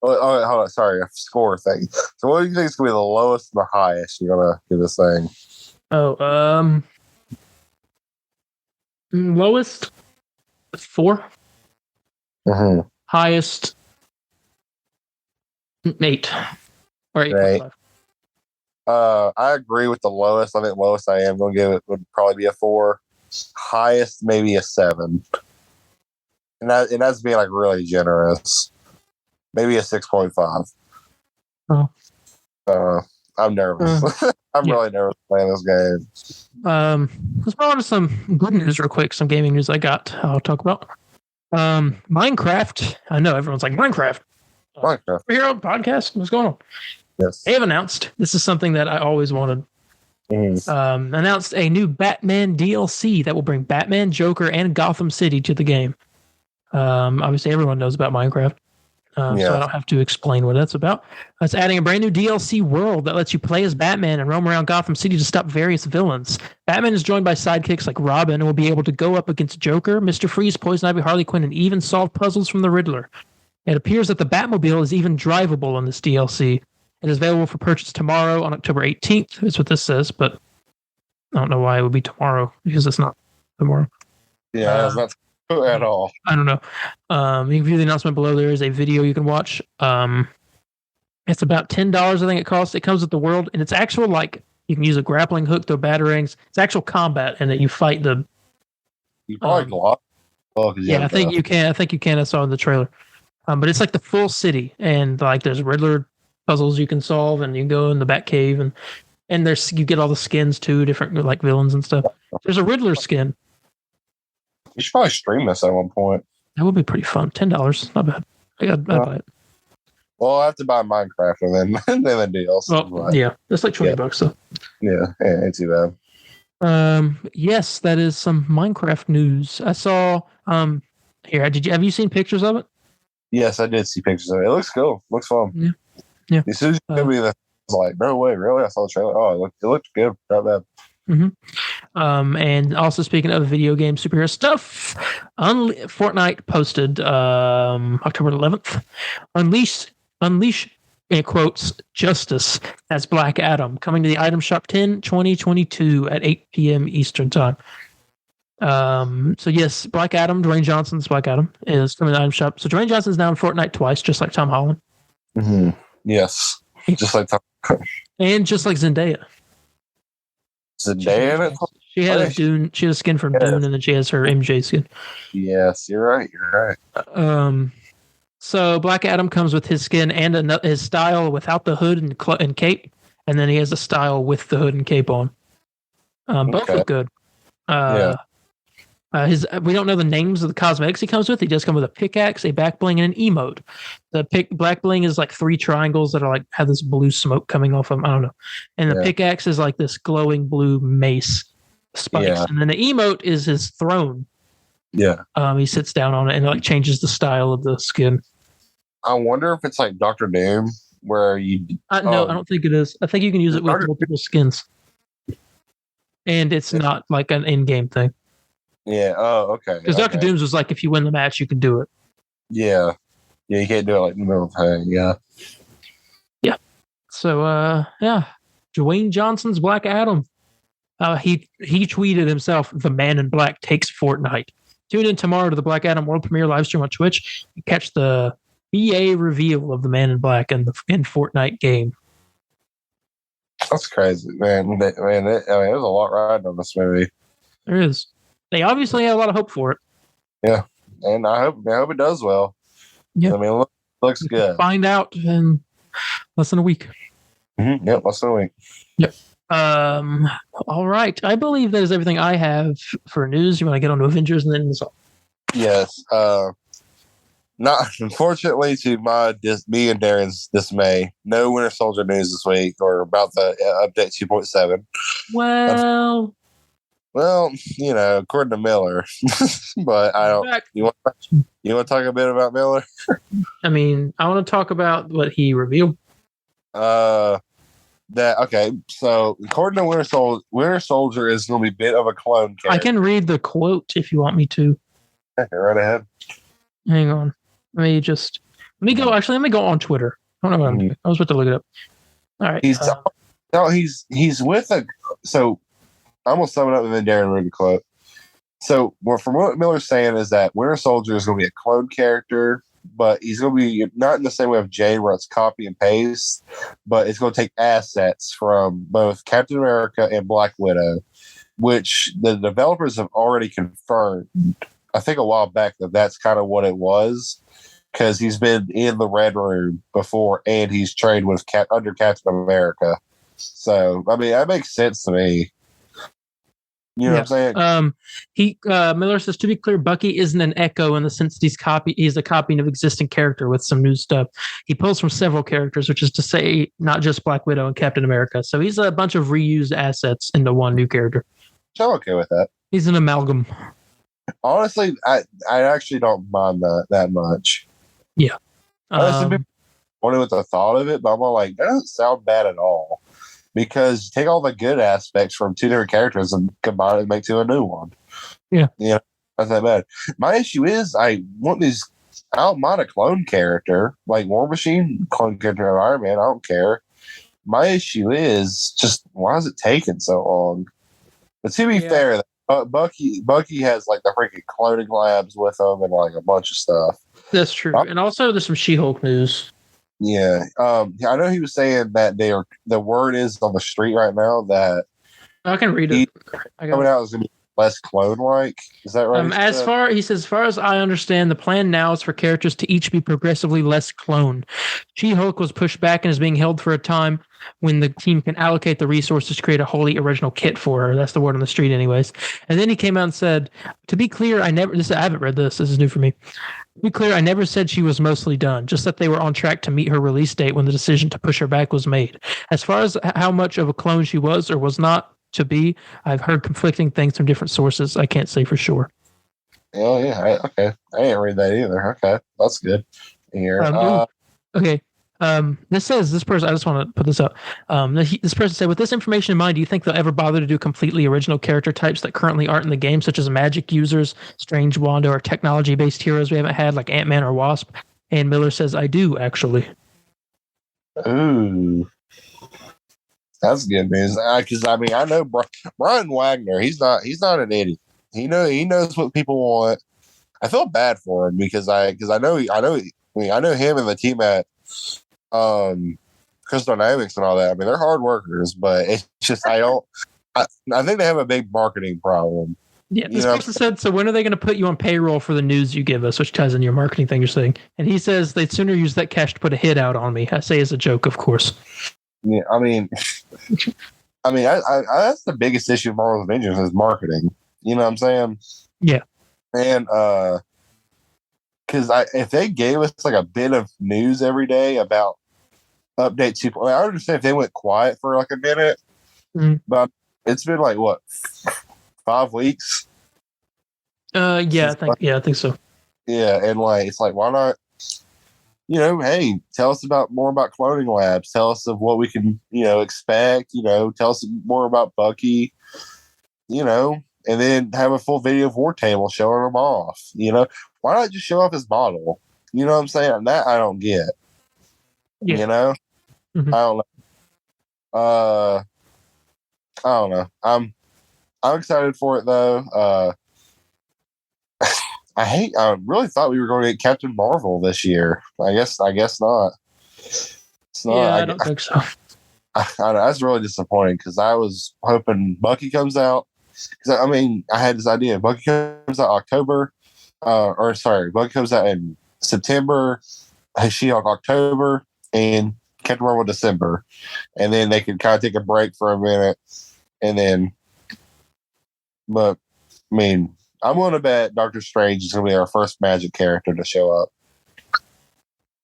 hold on. Sorry, a score thing. So, what do you think is going to be the lowest and the highest you're going to give this thing? Lowest 4. Highest 8 or 8.5. I agree with the lowest. I think lowest I am going to give it would probably be a 4. Highest maybe a 7, and that's being like really generous. Maybe a 6.5. Oh, I'm nervous. I'm really nervous playing this game. Let's move on to some good news real quick. Some gaming news I'll talk about. Minecraft. I know everyone's like Minecraft. Minecraft. We're here on the podcast. What's going on? Yes. They have announced. This is something that I always wanted. Announced a new Batman DLC that will bring Batman, Joker, and Gotham City to the game. Obviously, everyone knows about Minecraft. So I don't have to explain what that's about. It's adding a brand new DLC world that lets you play as Batman and roam around Gotham City to stop various villains. Batman is joined by sidekicks like Robin and will be able to go up against Joker, Mr. Freeze, Poison Ivy, Harley Quinn, and even solve puzzles from the Riddler. It appears that the Batmobile is even drivable in this DLC. It is available for purchase tomorrow on October 18th, is what this says, but I don't know why it would be tomorrow, because it's not tomorrow. Yeah, it's not at all. I don't know. You can view the announcement below. There is a video you can watch. It's about $10, I think it costs. It comes with the world, and it's actual, like, you can use a grappling hook, throw batarangs. It's actual combat, and that you fight the... You probably can lock. Yeah, I think you can. I saw in the trailer. But it's like the full city, and like there's Riddler puzzles you can solve, and you can go in the Batcave, and there's you get all the skins too, different like villains and stuff. There's a Riddler skin. You should probably stream this at one point. That would be pretty fun. $10, not bad. I'd buy it. Well, I have to buy Minecraft and then the deals. Well, yeah, it's like $20 though. Yeah, ain't too bad. Yes, that is some Minecraft news. I saw. Here, have you seen pictures of it? Yes, I did see pictures of it. It looks cool. Looks fun. Yeah. As soon as you told me that, I was like, no way, really? I saw the trailer. Oh, it looked good. Not bad. Mm-hmm. And also speaking of video game superhero stuff, Fortnite posted October 11th, unleash in quotes justice as Black Adam coming to the item shop 10/20/22 at 8 p.m. Eastern time. So yes, Black Adam, Dwayne Johnson's Black Adam is coming to the item shop. So Dwayne Johnson's now in Fortnite twice, just like Tom Holland. Mm-hmm. Yes, just like Tom. And just like Zendaya. Zendaya. She had a Dune. She had a skin from Dune, and then she has her MJ skin. Yes, you're right. So Black Adam comes with his skin and his style without the hood and cape, and then he has a style with the hood and cape on. Both look good. We don't know the names of the cosmetics he comes with. He does come with a pickaxe, a back bling, and an emote. The black bling is like 3 triangles that are like have this blue smoke coming off them. I don't know. And the pickaxe is like this glowing blue mace spikes. Yeah. And then the emote is his throne. Yeah. He sits down on it and it like changes the style of the skin. I wonder if it's like Dr. Doom, where you. No, I don't think it is. I think you can use it with multiple skins. And it's not like an in-game thing. Yeah. Oh, okay. Because Dr. Doom's was like, if you win the match, you can do it. Yeah. Yeah, you can't do it like in the middle of the thing. Yeah. Yeah. So, Dwayne Johnson's Black Adam. He tweeted himself, "The Man in Black takes Fortnite." Tune in tomorrow to the Black Adam world premiere live stream on Twitch. You catch the EA reveal of the Man in Black in Fortnite game. That's crazy, man. There's a lot riding on this movie. There is. They obviously have a lot of hope for it. Yeah, and I hope it does well. Yeah, I mean, it looks good. Find out in less than a week. Mm-hmm. Yep, less than a week. Yep. All right. I believe that is everything I have for news. You want to get on to Avengers and then this all? Yes. Not unfortunately to me and Darren's dismay, no Winter Soldier news this week or about the update 2.7. Well, according to Miller, but I don't. You want to talk a bit about Miller? I mean, I want to talk about what he revealed. So according to Winter Soldier is going to be a bit of a clone character. I can read the quote if you want me to. Okay, right ahead. Hang on. Let me go on Twitter. I don't know what I'm doing. I was about to look it up. All right. He's with so I'm going to sum it up and then Darren read the quote. So from what Miller's saying is that Winter Soldier is going to be a clone character, but he's going to be not in the same way of Jane where it's copy and paste, but it's going to take assets from both Captain America and Black Widow, which the developers have already confirmed, I think a while back, that that's kind of what it was, because he's been in the Red Room before and he's trained with under Captain America. So, I mean, that makes sense to me. You know what I'm saying? Miller says, to be clear, Bucky isn't an echo in the sense that he's a copying of existing character with some new stuff. He pulls from several characters, which is to say not just Black Widow and Captain America. So he's a bunch of reused assets into one new character. I'm okay with that. He's an amalgam. Honestly, I actually don't mind that much. Yeah. Honestly, wanted with the thought of it, but I'm all like, that doesn't sound bad at all. Because you take all the good aspects from two different characters and combine it and make to a new one. Yeah. Yeah, that's not bad. My issue is I don't mind a clone character, like War Machine, clone character of Iron Man, I don't care. My issue is just why is it taking so long? But to be fair, Bucky has like the freaking cloning labs with him and like a bunch of stuff. That's true. And also there's some She-Hulk news. Yeah. I know he was saying that the word is on the street right now that I can read it. Coming out is going to be less clone-like. Is that right? He says, as far as I understand, the plan now is for characters to each be progressively less clone. She-Hulk was pushed back and is being held for a time when the team can allocate the resources to create a wholly original kit for her. That's the word on the street, anyways. And then he came out and said, to be clear, I haven't read this. This is new for me. To be clear, I never said she was mostly done, just that they were on track to meet her release date when the decision to push her back was made. As far as how much of a clone she was or was not to be, I've heard conflicting things from different sources. I can't say for sure. Oh, yeah. Okay. I didn't read that either. Okay. That's good. Here. Okay. This person, I just want to put this up. This person said, with this information in mind, do you think they'll ever bother to do completely original character types that currently aren't in the game, such as magic users, Strange Wanda, or technology-based heroes we haven't had, like Ant-Man or Wasp? And Miller says, I do, actually. Ooh. That's good news. Because I know Brian Wagner. He's not an idiot. He knows what people want. I feel bad for him because I know him and the team at Crystal Dynamics and all that. I mean, they're hard workers, but it's just I think they have a big marketing problem. Yeah, this person said, so when are they going to put you on payroll for the news you give us, which ties in your marketing thing you're saying? And he says they'd sooner use that cash to put a hit out on me. I say as a joke, of course. Yeah, I mean, that's the biggest issue of Marvel's Avengers is marketing. You know what I'm saying? Yeah. And because if they gave us like a bit of news every day about update 2, I understand if they went quiet for like a minute, but it's been like what 5 weeks? I think so. Yeah, and like it's like why not? Hey, tell us more about cloning labs. Tell us of what we can, expect. Tell us more about Bucky. And then have a full video of War Table showing them off. Why not just show off his model? You know what I'm saying? That I don't get. Yeah. Mm-hmm. I don't know. I don't know. I'm excited for it though. I really thought we were going to get Captain Marvel this year. I guess not. It's not. Yeah, I don't think so. That's really disappointing because I was hoping Bucky comes out. Because I had this idea. Bucky comes out Bucky comes out in September, She-Hulk October, and Captain Marvel December, and then they can kind of take a break for a minute, and then. But I mean, I'm going to bet Doctor Strange is going to be our first magic character to show up.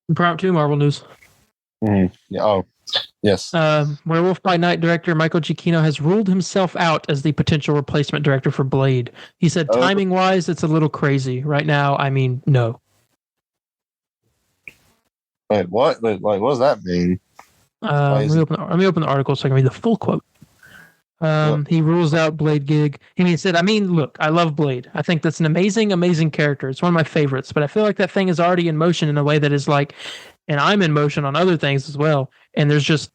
Impromptu Marvel news. Mm-hmm. Yeah. Oh. Yes. Werewolf by Night director Michael Giacchino has ruled himself out as the potential replacement director for Blade. He said, timing-wise, it's a little crazy. Right now, I mean, no. Wait, what? What does that mean? Let me open the article so I can read the full quote. He rules out Blade gig. He said, look, I love Blade. I think that's an amazing, amazing character. It's one of my favorites, but I feel like that thing is already in motion in a way that is like, and I'm in motion on other things as well. And there's just,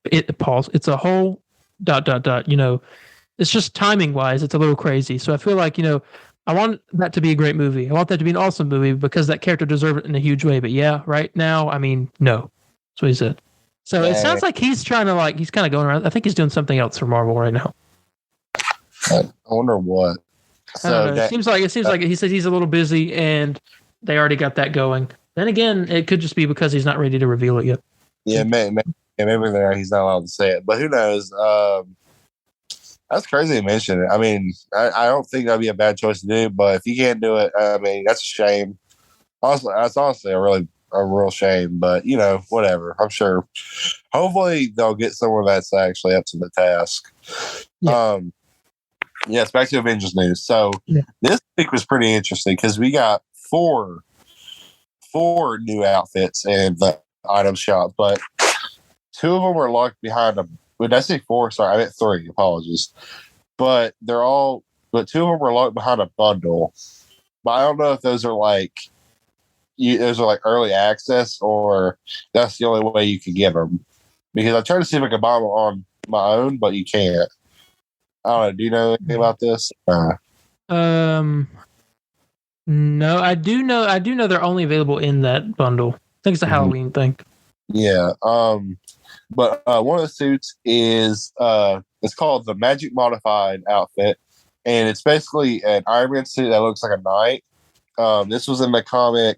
it's a whole ... It's just timing wise, it's a little crazy. So I feel like, I want that to be a great movie. I want that to be an awesome movie because that character deserves it in a huge way. But yeah, right now, no. That's what he said. So it sounds like he's trying to he's kind of going around. I think he's doing something else for Marvel right now. I wonder what. I don't know. It seems like he says he's a little busy and they already got that going. Then again, it could just be because he's not ready to reveal it yet. Yeah, maybe he's not allowed to say it, but who knows? That's crazy to mention it. I don't think that'd be a bad choice to do, but if you can't do it, that's a shame. Also, that's honestly a real shame, but whatever. I'm sure. Hopefully, they'll get someone that's actually up to the task. Yeah. Yes, back to Avengers news. So this week was pretty interesting because we got four 4 new outfits in the item shop, but 2 of them were locked behind a. Did I say 4? Sorry, I meant 3. Apologies. But 2 of them were locked behind a bundle. But I don't know if those are those are like early access or that's the only way you can get them. Because I tried to see if I could buy them on my own, but you can't. I don't know. Do you know anything about this? No, I do know they're only available in that bundle. I think it's a Halloween thing. Yeah. But one of the suits is it's called the Magic Modified outfit, and it's basically an Iron Man suit that looks like a knight. This was in the comic.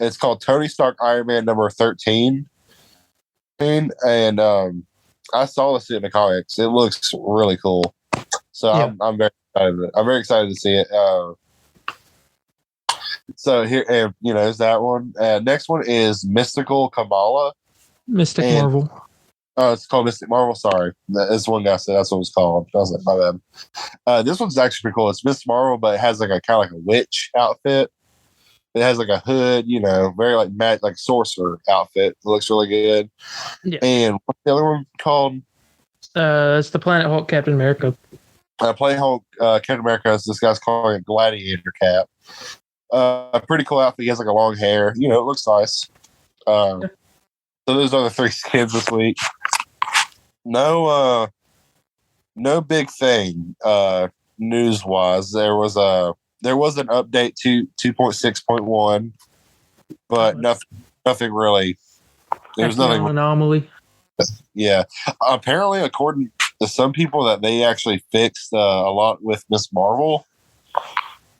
It's called Tony Stark Iron Man number 13, and I saw the suit in the comics. It looks really cool. So yeah. I'm very excited. I'm very excited to see it. So here, there's that one. Next one is Mystical Kamala. Marvel. Oh, it's called Mystic Marvel. Sorry, this one guy said that's what it was called. I was like, my bad. This one's actually pretty cool. It's Miss Marvel, but it has like a kind of like a witch outfit. It has like a hood, very like sorcerer outfit. It looks really good. Yeah. And what's the other one called? It's the Planet Hulk Captain America. Planet Hulk Captain America is this guy's calling it Gladiator cap. A pretty cool outfit. He has like a long hair. It looks nice. Yeah. So those are the 3 skins this week. No big thing news wise. There was an update to 2.6.1, but nothing really. There's nothing anomaly. Yeah, apparently, according to some people, that they actually fixed a lot with Miss Marvel,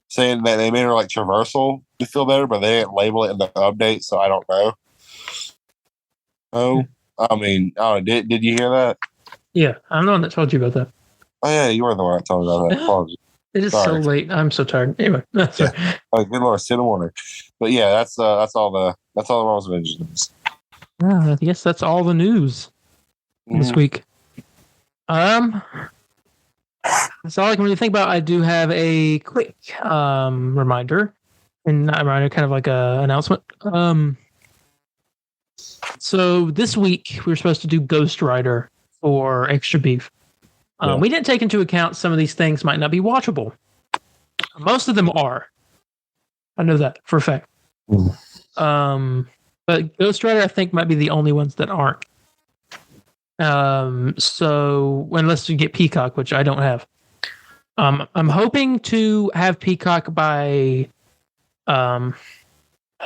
saying that they made her like traversal to feel better, but they didn't label it in the update, so I don't know. Oh, I mean, did you hear that? Yeah, I'm the one that told you about that. Oh yeah, you were the one that told me about that. Apologies. It is so late. I'm so tired. Anyway, sorry. Yeah. Good Lord, sit in the morning. But yeah, that's all the Marvel's Avengers news. I guess that's all the news this week. That's all I can really think about. I do have a quick reminder, and not a reminder, kind of like a announcement. So this week we were supposed to do Ghost Rider for Extra Beef. We didn't take into account some of these things might not be watchable. Most of them are. I know that for a fact. But Ghost Rider, I think, might be the only ones that aren't. So unless you get Peacock, which I don't have. I'm hoping to have Peacock by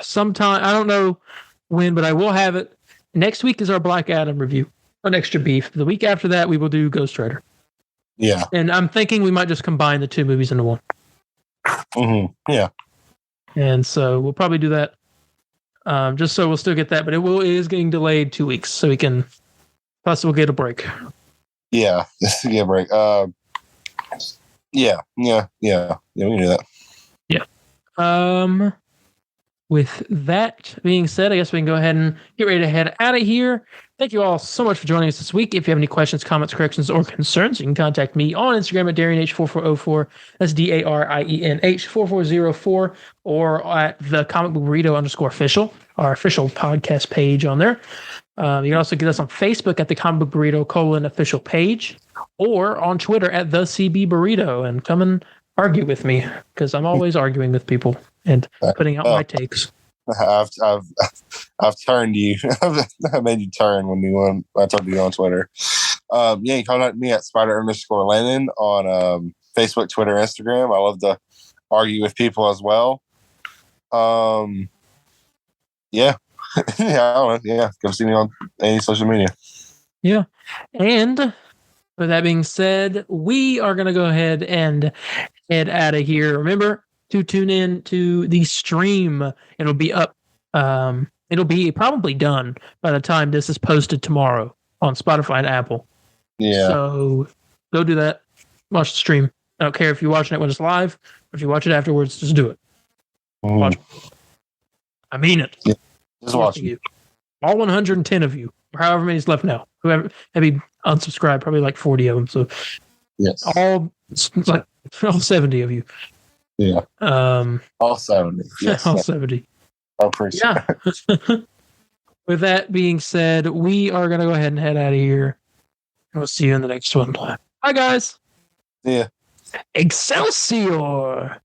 sometime. I don't know when, but I will have it. Next week is our Black Adam review on Extra Beef. The week after that, we will do Ghost Rider. Yeah. And I'm thinking we might just combine the 2 movies into one. Yeah. And so we'll probably do that. Just so we'll still get that, but it is getting delayed 2 weeks, so we can. Plus, we'll get a break. Yeah, just to get a break. Yeah. We can do that. Yeah. With that being said, I guess we can go ahead and get ready to head out of here. Thank you all so much for joining us this week. If you have any questions, comments, corrections, or concerns, you can contact me on Instagram at DarienH4404. That's DARIENH4404, or at the Comic Book Burrito _official, our official podcast page on there. You can also get us on Facebook at the Comic Book Burrito _official page, or on Twitter at the CB Burrito, and come and argue with me, because I'm always arguing with people and putting out my takes. I've turned you. I made you turn when I told you on Twitter. You can contact me at Spider_Landon on Facebook, Twitter, Instagram. I love to argue with people as well. Yeah. I don't know. Yeah, come see me on any social media. Yeah. And with that being said, we are going to go ahead and head out of here. Remember to tune in to the stream. It'll be up. It'll be probably done by the time this is posted tomorrow on Spotify and Apple. Yeah. So go do that. Watch the stream. I don't care if you're watching it when it's live, or if you watch it afterwards, just do it. Watch. I mean it. Yeah. Just watching you. All 110 of you, or however many's left now. Whoever maybe unsubscribed, probably like 40 of them. So yes, all 70 of you. Yeah. All 70. Yes. All 70. I appreciate it. With that being said, we are going to go ahead and head out of here. We'll see you in the next one. Bye, guys. Yeah. Excelsior!